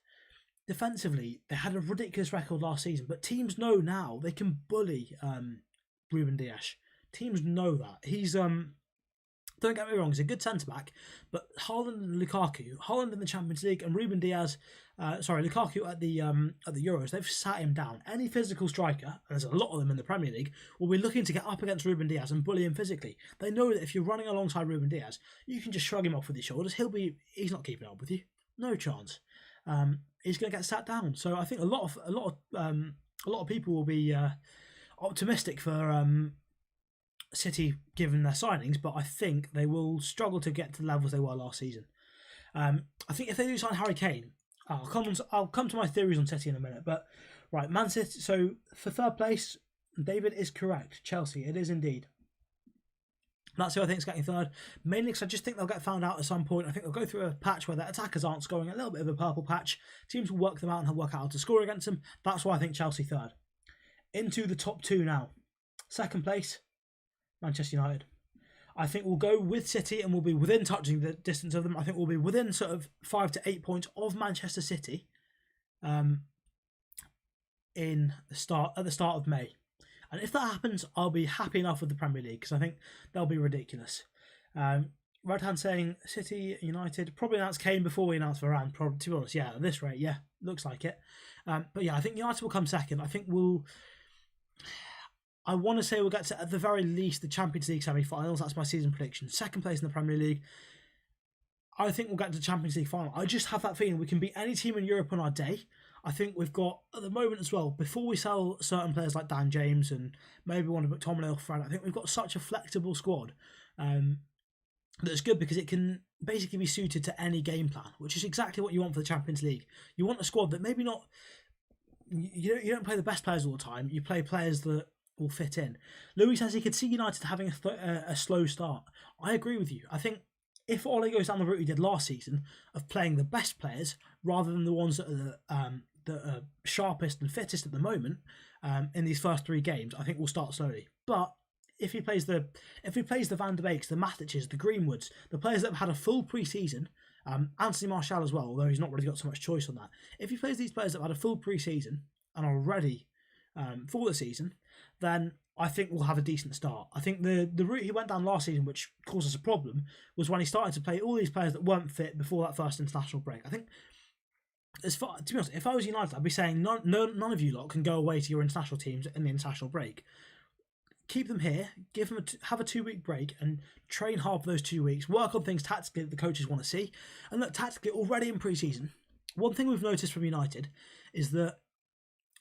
defensively, they had a ridiculous record last season. But teams know now they can bully Ruben Dias. Teams know that. He's don't get me wrong, he's a good centre back, but Haaland and Lukaku, Haaland in the Champions League and Ruben Dias, Lukaku at the Euros, they've sat him down. Any physical striker, and there's a lot of them in the Premier League, will be looking to get up against Ruben Dias and bully him physically. They know that if you're running alongside Ruben Dias, you can just shrug him off with your shoulders. He's not keeping up with you, no chance. He's going to get sat down. So I think a lot of people will be optimistic for City given their signings, but I think they will struggle to get to the levels they were last season. I think if they do sign Harry Kane, I'll come to my theories on City in a minute. But right, Man City. So for third place, David is correct. Chelsea, it is indeed. That's who I think is getting third. Mainly because I just think they'll get found out at some point. I think they'll go through a patch where their attackers aren't scoring, a little bit of a purple patch. Teams will work them out and work out how to score against them. That's why I think Chelsea third. Into the top two now. Second place, Manchester United. I think we'll go with City and we'll be within touching the distance of them. I think we'll be within sort of 5 to 8 points of Manchester City at the start of May. And if that happens, I'll be happy enough with the Premier League because I think they'll be ridiculous. Red Hand saying City, United, probably announced Kane before we announced Varane. Probably, to be honest, yeah, at this rate, yeah, looks like it. But yeah, I think United will come second. I want to say we'll get to, at the very least, the Champions League semi-finals. That's my season prediction. Second place in the Premier League. I think we'll get to the Champions League final. I just have that feeling we can beat any team in Europe on our day. I think we've got, at the moment as well, before we sell certain players like Dan James and maybe one of McTominay or Fred, I think we've got such a flexible squad that's good because it can basically be suited to any game plan, which is exactly what you want for the Champions League. You want a squad that maybe not... You don't play the best players all the time. You play players that will fit in. Louis says he could see United having a slow start. I agree with you. I think if Ole goes down the route he did last season of playing the best players rather than the ones that are sharpest and fittest at the moment in these first 3 games, I think we'll start slowly. But if he plays the Van der Beeks, the Matiches, the Greenwoods, the players that have had a full pre-season, Anthony Martial as well, although he's not really got so much choice on that. If he plays these players that have had a full pre-season and are ready for the season, then I think we'll have a decent start. I think the route he went down last season, which caused us a problem, was when he started to play all these players that weren't fit before that first international break. I think, to be honest, if I was United, I'd be saying none of you lot can go away to your international teams in the international break. Keep them here, have a 2-week break and train hard for those 2 weeks, work on things tactically that the coaches want to see. And look, tactically, already in pre-season, one thing we've noticed from United is that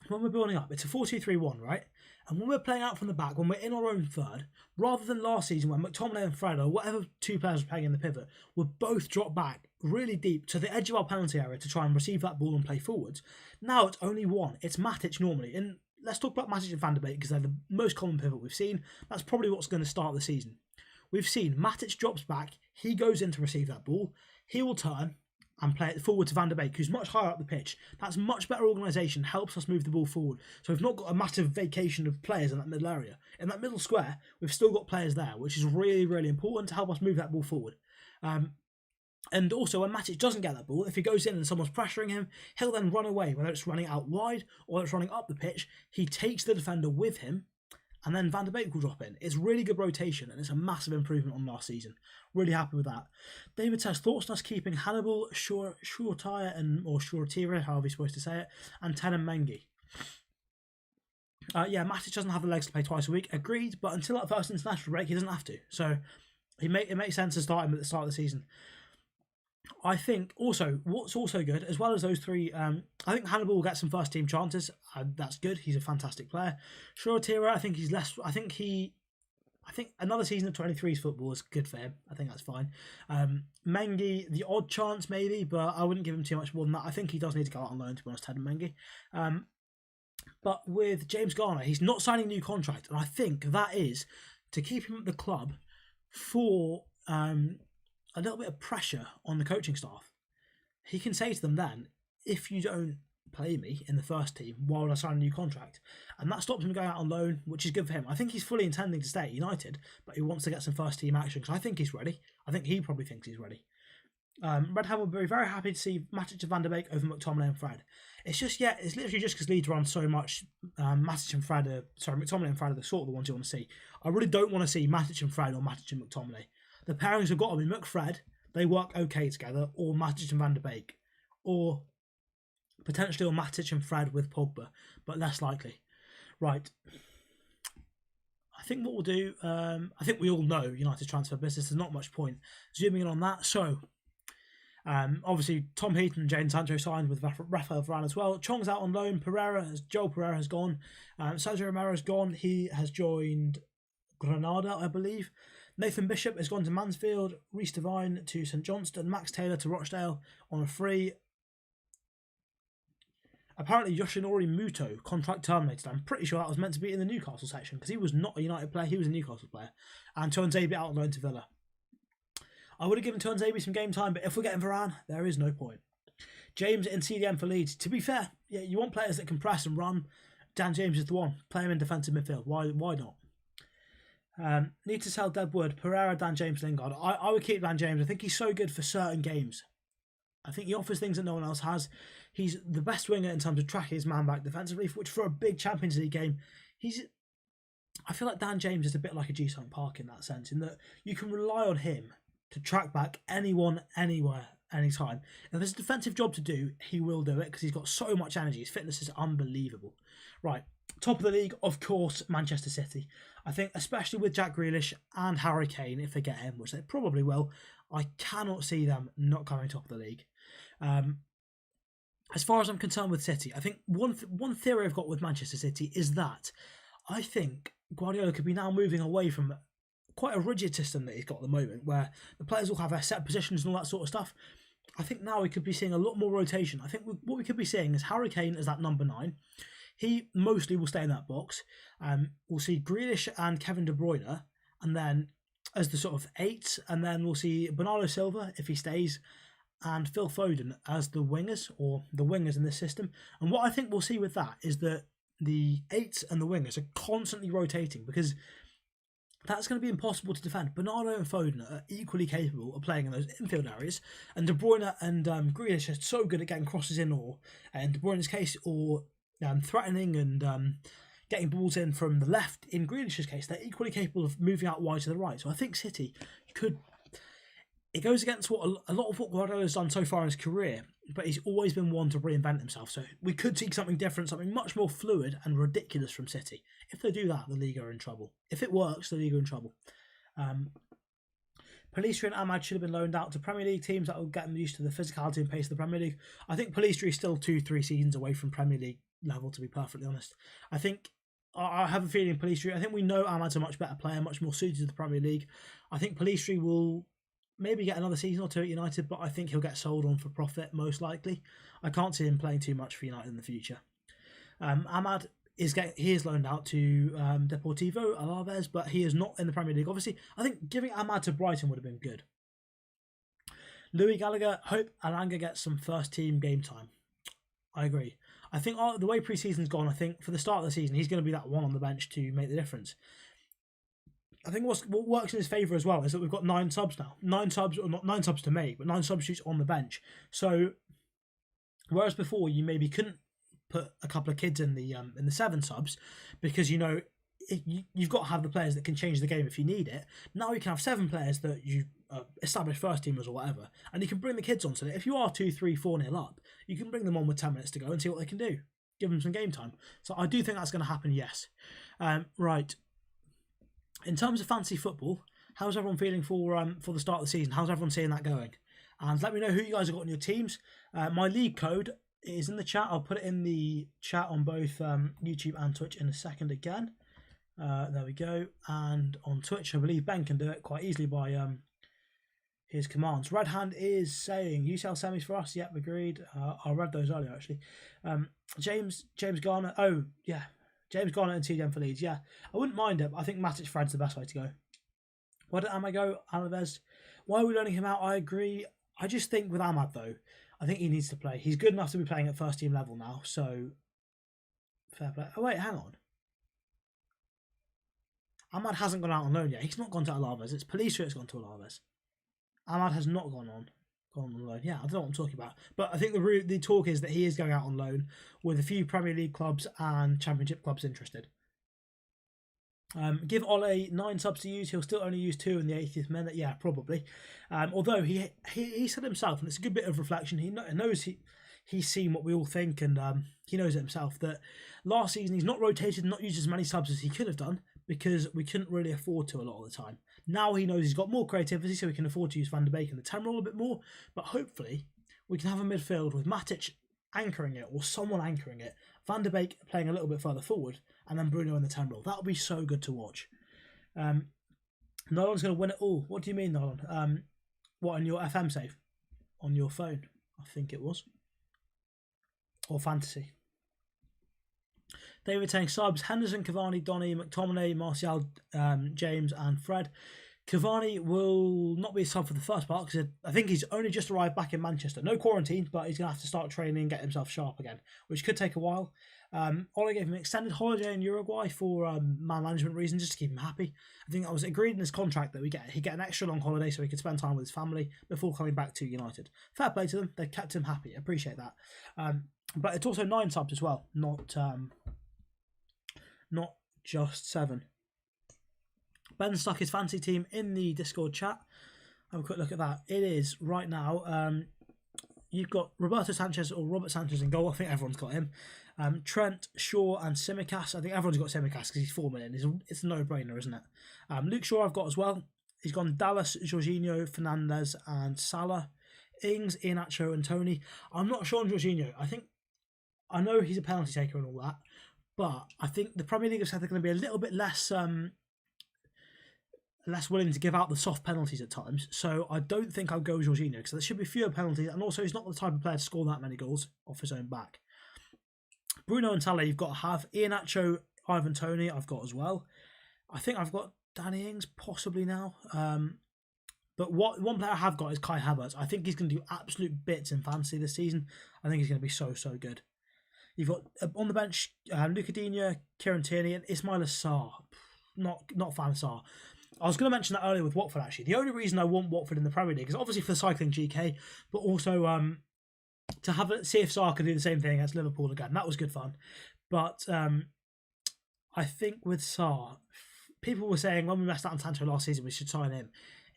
when we're building up, it's a 4-2-3-1, right? And when we're playing out from the back, when we're in our own third, rather than last season when McTominay and Fred or whatever 2 players were playing in the pivot would both drop back really deep to the edge of our penalty area to try and receive that ball and play forwards. Now it's only one. It's Matic normally. And let's talk about Matic and Van der Beek because they're the most common pivot we've seen. That's probably what's going to start the season. We've seen Matic drops back. He goes in to receive that ball. He will turn and play it forward to Van der Beek, who's much higher up the pitch. That's much better organisation, helps us move the ball forward. So we've not got a massive vacation of players in that middle area. In that middle square, we've still got players there, which is really, really important to help us move that ball forward. And also, when Matic doesn't get that ball, if he goes in and someone's pressuring him, he'll then run away, whether it's running out wide or it's running up the pitch. He takes the defender with him, and then Van der Beek will drop in. It's really good rotation, and it's a massive improvement on last season. Really happy with that. David says, thoughts on us keeping Hannibal, Shortire, or Shortira, however you're supposed to say it, and Tenan Mengi. Yeah, Matic doesn't have the legs to play twice a week. Agreed, but until that first international break, he doesn't have to. So it makes sense to start him at the start of the season. I think also, what's also good, as well as those 3, I think Hannibal will get some first team chances. That's good. He's a fantastic player. Shortira, I think he's less. I think another season of 23's football is good for him. I think that's fine. Mengi, the odd chance maybe, but I wouldn't give him too much more than that. I think he does need to go out on loan, to be honest, Tenan Mengi. But with James Garner, he's not signing a new contract, and I think that is to keep him at the club for a little bit of pressure on the coaching staff. He can say to them then, if you don't play me in the first team while I sign a new contract. And that stops him going out on loan, which is good for him. I think he's fully intending to stay at United, but he wants to get some first team action because I think he's ready. I think he probably thinks he's ready. Red Ham will be very happy to see Matic and Van der Beek over McTominay and Fred. It's literally just because Leeds run so much. McTominay and Fred are the sort of the ones you want to see. I really don't want to see Matic and Fred or Matic and McTominay. The pairings have got to be McFred. They work okay together, or Matic and Van der Beek, or potentially on Matic and Fred with Pogba, but less likely. Right. I think what we'll do, I think we all know United's transfer business. There's not much point zooming in on that. So, obviously, Tom Heaton and Jadon Sancho signed with Rafael Varane as well. Chong's out on loan. Joel Pereira has gone. Sergio Romero's gone. He has joined Granada, I believe. Nathan Bishop has gone to Mansfield. Reece Devine to St Johnstone. Max Taylor to Rochdale on a free. Apparently, Yoshinori Muto contract terminated. I'm pretty sure that was meant to be in the Newcastle section because he was not a United player. He was a Newcastle player. And Tuanzebe out on loan to Villa. I would have given Tuanzebe some game time, but if we're getting Varane, there is no point. James in CDM for Leeds. To be fair, yeah, you want players that can press and run. Dan James is the one. Play him in defensive midfield. Why not? Need to sell Deadwood, Pereira, Dan James, Lingard. I would keep Dan James. I think he's so good for certain games. I think he offers things that no one else has. He's the best winger in terms of tracking his man back defensively, which for a big Champions League game, I feel like Dan James is a bit like a Ji-sung Park in that sense, in that you can rely on him to track back anyone, anywhere, anytime. If there's a defensive job to do, he will do it because he's got so much energy. His fitness is unbelievable. Right, top of the league, of course, Manchester City. I think, especially with Jack Grealish and Harry Kane, if they get him, which they probably will, I cannot see them not coming top of the league. As far as I'm concerned with City, I think one theory I've got with Manchester City is that I think Guardiola could be now moving away from quite a rigid system that he's got at the moment, where the players will have their set positions and all that sort of stuff. I think now we could be seeing a lot more rotation. I think what we could be seeing is Harry Kane as that number 9. He mostly will stay in that box. We'll see Grealish and Kevin De Bruyne, and then as the sort of 8, and then we'll see Bernardo Silva if he stays, and Phil Foden as the wingers, or the wingers in this system. And what I think we'll see with that is that the 8s and the wingers are constantly rotating, because that's going to be impossible to defend. Bernardo and Foden are equally capable of playing in those infield areas, and De Bruyne and Grealish are so good at getting crosses in, or in De Bruyne's case, or threatening and getting balls in from the left. In Grealish's case, they're equally capable of moving out wide to the right. So I think City could... It goes against what a lot of what Guardiola's done so far in his career, but he's always been one to reinvent himself. So we could see something different, something much more fluid and ridiculous from City. If they do that, the league are in trouble. If it works, the league are in trouble. Pellistri and Ahmad should have been loaned out to Premier League teams that will get them used to the physicality and pace of the Premier League. I think Pellistri is still 2-3 seasons away from Premier League level, to be perfectly honest. I have a feeling Pellistri... I think we know Ahmad's a much better player, much more suited to the Premier League. I think Pellistri will maybe get another season or two at United, but I think he'll get sold on for profit, most likely. I can't see him playing too much for United in the future. Ahmad is loaned out to Deportivo Alaves, but he is not in the Premier League. Obviously, I think giving Ahmad to Brighton would have been good. Louis Gallagher, hope Alanga gets some first team game time. I agree. I think the way pre-season's gone, I think for the start of the season, he's going to be that one on the bench to make the difference. I think what works in his favour as well is that we've got 9 subs now. 9 subs, or not 9 subs to make, but 9 substitutes on the bench. So, whereas before you maybe couldn't put a couple of kids in the 7 subs because you've got to have the players that can change the game if you need it. Now you can have 7 players that you establish first teamers or whatever, and you can bring the kids on so that if you are 2, 3, 4-0 up, you can bring them on with 10 minutes to go and see what they can do. Give them some game time. So I do think that's going to happen, yes. Right. In terms of fantasy football, how's everyone feeling for the start of the season? How's everyone seeing that going? And let me know who you guys have got in your teams. My league code is in the chat. I'll put it in the chat on both YouTube and Twitch in a second again. There we go. And on Twitch, I believe Ben can do it quite easily by his commands. Red Hand is saying UCL semis for us. Yep, agreed. I read those earlier actually. James Garner. Oh yeah, James Garner and TDM for Leeds. Yeah, I wouldn't mind it. But I think Matic Fred's the best way to go. Where did Ahmad go? Alaves. Why are we loaning him out? I agree. I just think with Ahmad though, I think he needs to play. He's good enough to be playing at first team level now, so fair play. Oh wait, hang on. Ahmad hasn't gone out on loan yet. He's not gone to Alaves. It's Police that's gone to Alaves. Ahmad has not gone on loan. Yeah, I don't know what I'm talking about. But I think the talk is that he is going out on loan with a few Premier League clubs and Championship clubs interested. Give Ole 9 subs to use. He'll still only use 2 in the 80th minute. Yeah, probably. Although he said himself, and it's a good bit of reflection. He knows he's seen what we all think, and he knows it himself that last season he's not rotated, not used as many subs as he could have done because we couldn't really afford to a lot of the time. Now he knows he's got more creativity, so he can afford to use Van der Beek in the 10 role a bit more. But hopefully we can have a midfield with Matic anchoring it or someone anchoring it, Van der Beek playing a little bit further forward, and then Bruno in the 10 role. That would be so good to watch. Nolan's going to win it all. What do you mean, Nolan? What, on your FM save? On your phone, I think it was. Or fantasy. They were saying subs: Henderson, Cavani, Donny, McTominay, Martial, James and Fred. Cavani will not be a sub for the first part because I think he's only just arrived back in Manchester. No quarantine, but he's going to have to start training and get himself sharp again, which could take a while. Ole gave him an extended holiday in Uruguay for man management reasons, just to keep him happy. I think that was agreed in his contract that he get an extra long holiday so he could spend time with his family before coming back to United. Fair play to them. They've kept him happy. I appreciate that. But it's also 9 subs as well, not just 7. Ben stuck his fancy team in the Discord chat. Have a quick look at that. It is right now. You've got Roberto Sanchez or Robert Sanchez in goal. I think everyone's got him. Trent, Shaw and Tsimikas. I think everyone's got Tsimikas because he's 4 million. It's a no-brainer, isn't it? Luke Shaw I've got as well. He's gone Dallas, Jorginho, Fernandez and Salah. Ings, Iheanacho and Tony. I'm not sure on Jorginho. I know he's a penalty taker and all that, but I think the Premier League have said they're going to be a little bit less willing to give out the soft penalties at times. So I don't think I'll go with Jorginho because there should be fewer penalties, and also he's not the type of player to score that many goals off his own back. Bruno and Salah you've got to have. Iheanacho, Ivan Toney I've got as well. I think I've got Danny Ings possibly now. But one player I have got is Kai Havertz. I think he's going to do absolute bits in fantasy this season. I think he's going to be so good. You've got on the bench Luka Digne, Kieran Tierney and Ismail Assar. Not fan of Assar. I was going to mention that earlier with Watford actually. The only reason I want Watford in the Premier League is obviously for cycling GK, but also to see if Sarr can do the same thing against Liverpool again. That was good fun. But I think with Sarr, people were saying when we messed out on Sancho last season, we should sign him.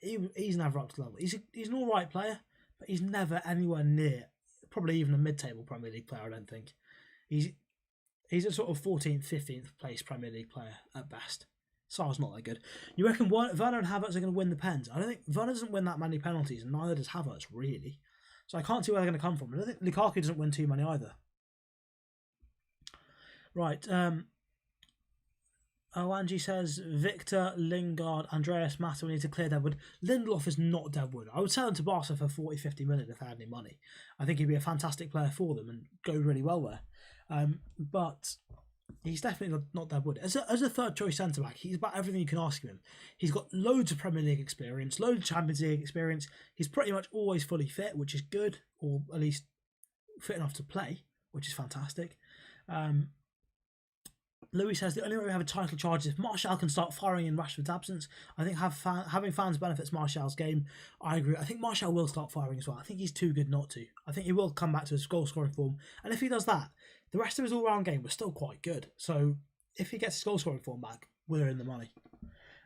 He's never up to level. He's an all right player, but he's never anywhere near, probably even a mid-table Premier League player, I don't think. He's a sort of 14th, 15th place Premier League player at best. Sarr's not that good. You reckon Werner and Havertz are going to win the pens? I don't think Werner doesn't win that many penalties, and neither does Havertz, really. So I can't see where they're going to come from. I don't think Lukaku doesn't win too many either. Right. Angie says, Victor, Lingard, Andreas Mata, we need to clear Deadwood. Lindelof is not Deadwood. I would sell him to Barca for 40-50 million if they had any money. I think he'd be a fantastic player for them and go really well there. But he's definitely not Deadwood. As a third choice centre-back, he's about everything you can ask of him. He's got loads of Premier League experience, loads of Champions League experience. He's pretty much always fully fit, which is good, or at least fit enough to play, which is fantastic. Louis says the only way we have a title charge is if Martial can start firing in Rashford's absence. I think having fans benefits Martial's game. I agree. I think Martial will start firing as well. I think he's too good not to. I think he will come back to his goal scoring form. And if he does that, the rest of his all-round game was still quite good. So if he gets his goal scoring form back, we're in the money.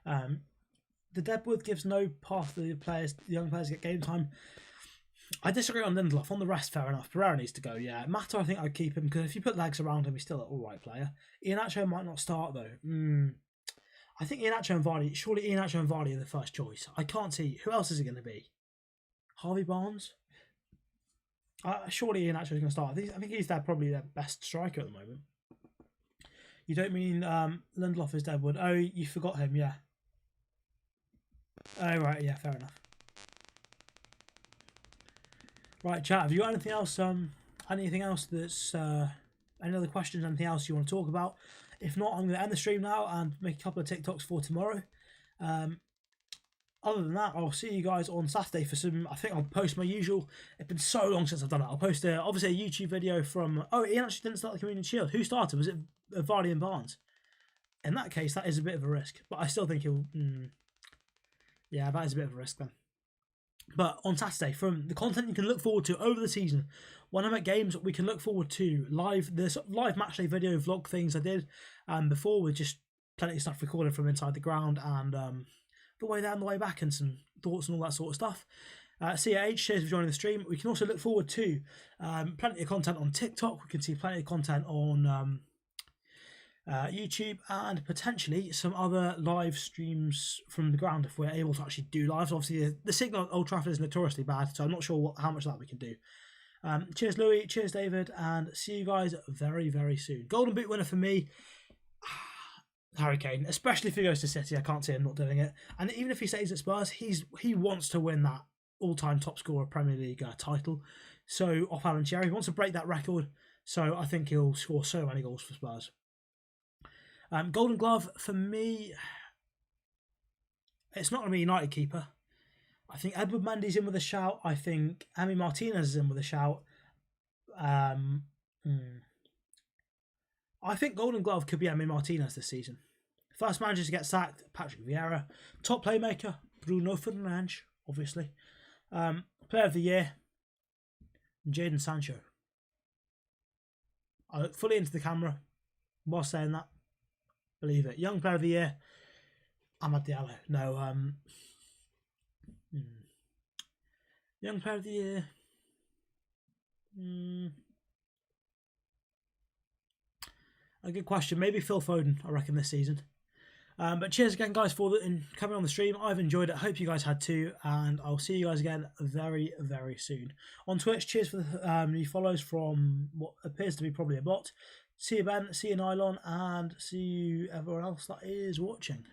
The Deadwood gives no path to the young players to get game time. I disagree on Lindelof. On the rest, fair enough. Pereira needs to go, yeah. Mata, I think I'd keep him, because if you put legs around him, he's still an alright player. Iheanacho might not start, though. I think Iheanacho and Vardy, surely Iheanacho and Vardy are the first choice. I can't see. Who else is it going to be? Harvey Barnes? Surely Iheanacho is going to start. I think he's probably their best striker at the moment. You don't mean Lindelof is Deadwood? Oh, you forgot him, yeah. Oh, right, yeah, fair enough. Right, chat, have you got anything else? Anything else that's any other questions? Anything else you want to talk about? If not, I'm going to end the stream now and make a couple of TikToks for tomorrow. other than that, I'll see you guys on Saturday for some. I think I'll post my usual. It's been so long since I've done it. I'll post obviously a YouTube video from. Oh, he actually didn't start the Community Shield. Who started? Was it Vardy and Barnes? In that case, that is a bit of a risk, but I still think he'll. Yeah, that is a bit of a risk then. But on Saturday, from the content you can look forward to over the season, when I'm at games, we can look forward to there's live matchday video vlog things I did before, with just plenty of stuff recorded from inside the ground and the way there and the way back, and some thoughts and all that sort of stuff. CAH, cheers for joining the stream. We can also look forward to plenty of content on TikTok. We can see plenty of content on YouTube, and potentially some other live streams from the ground if we're able to actually do lives. Obviously, the signal at Old Trafford is notoriously bad, so I'm not sure how much of that we can do. Cheers, Louis. Cheers, David. And see you guys very, very soon. Golden Boot winner for me, Harry Kane. Especially if he goes to City, I can't see him not doing it. And even if he stays at Spurs, he wants to win that all-time top scorer Premier League title. So off Alan Cherry, he wants to break that record. So I think he'll score so many goals for Spurs. Golden Glove, for me, it's not going to be United keeper. I think Edward Mendy's in with a shout. I think Emi Martinez is in with a shout. I think Golden Glove could be Emi Martinez this season. First manager to get sacked, Patrick Vieira. Top playmaker, Bruno Fernandes, obviously. Player of the year, Jadon Sancho. I look fully into the camera while saying that. Believe it. Young player of the year, Amad Diallo. No, young player of the year. A good question. Maybe Phil Foden, I reckon, this season. But cheers again, guys, for coming on the stream. I've enjoyed it. Hope you guys had too. And I'll see you guys again very, very soon. On Twitch, cheers for the new follows from what appears to be probably a bot. See you, Ben. See you, Nylon. And see you, everyone else that is watching.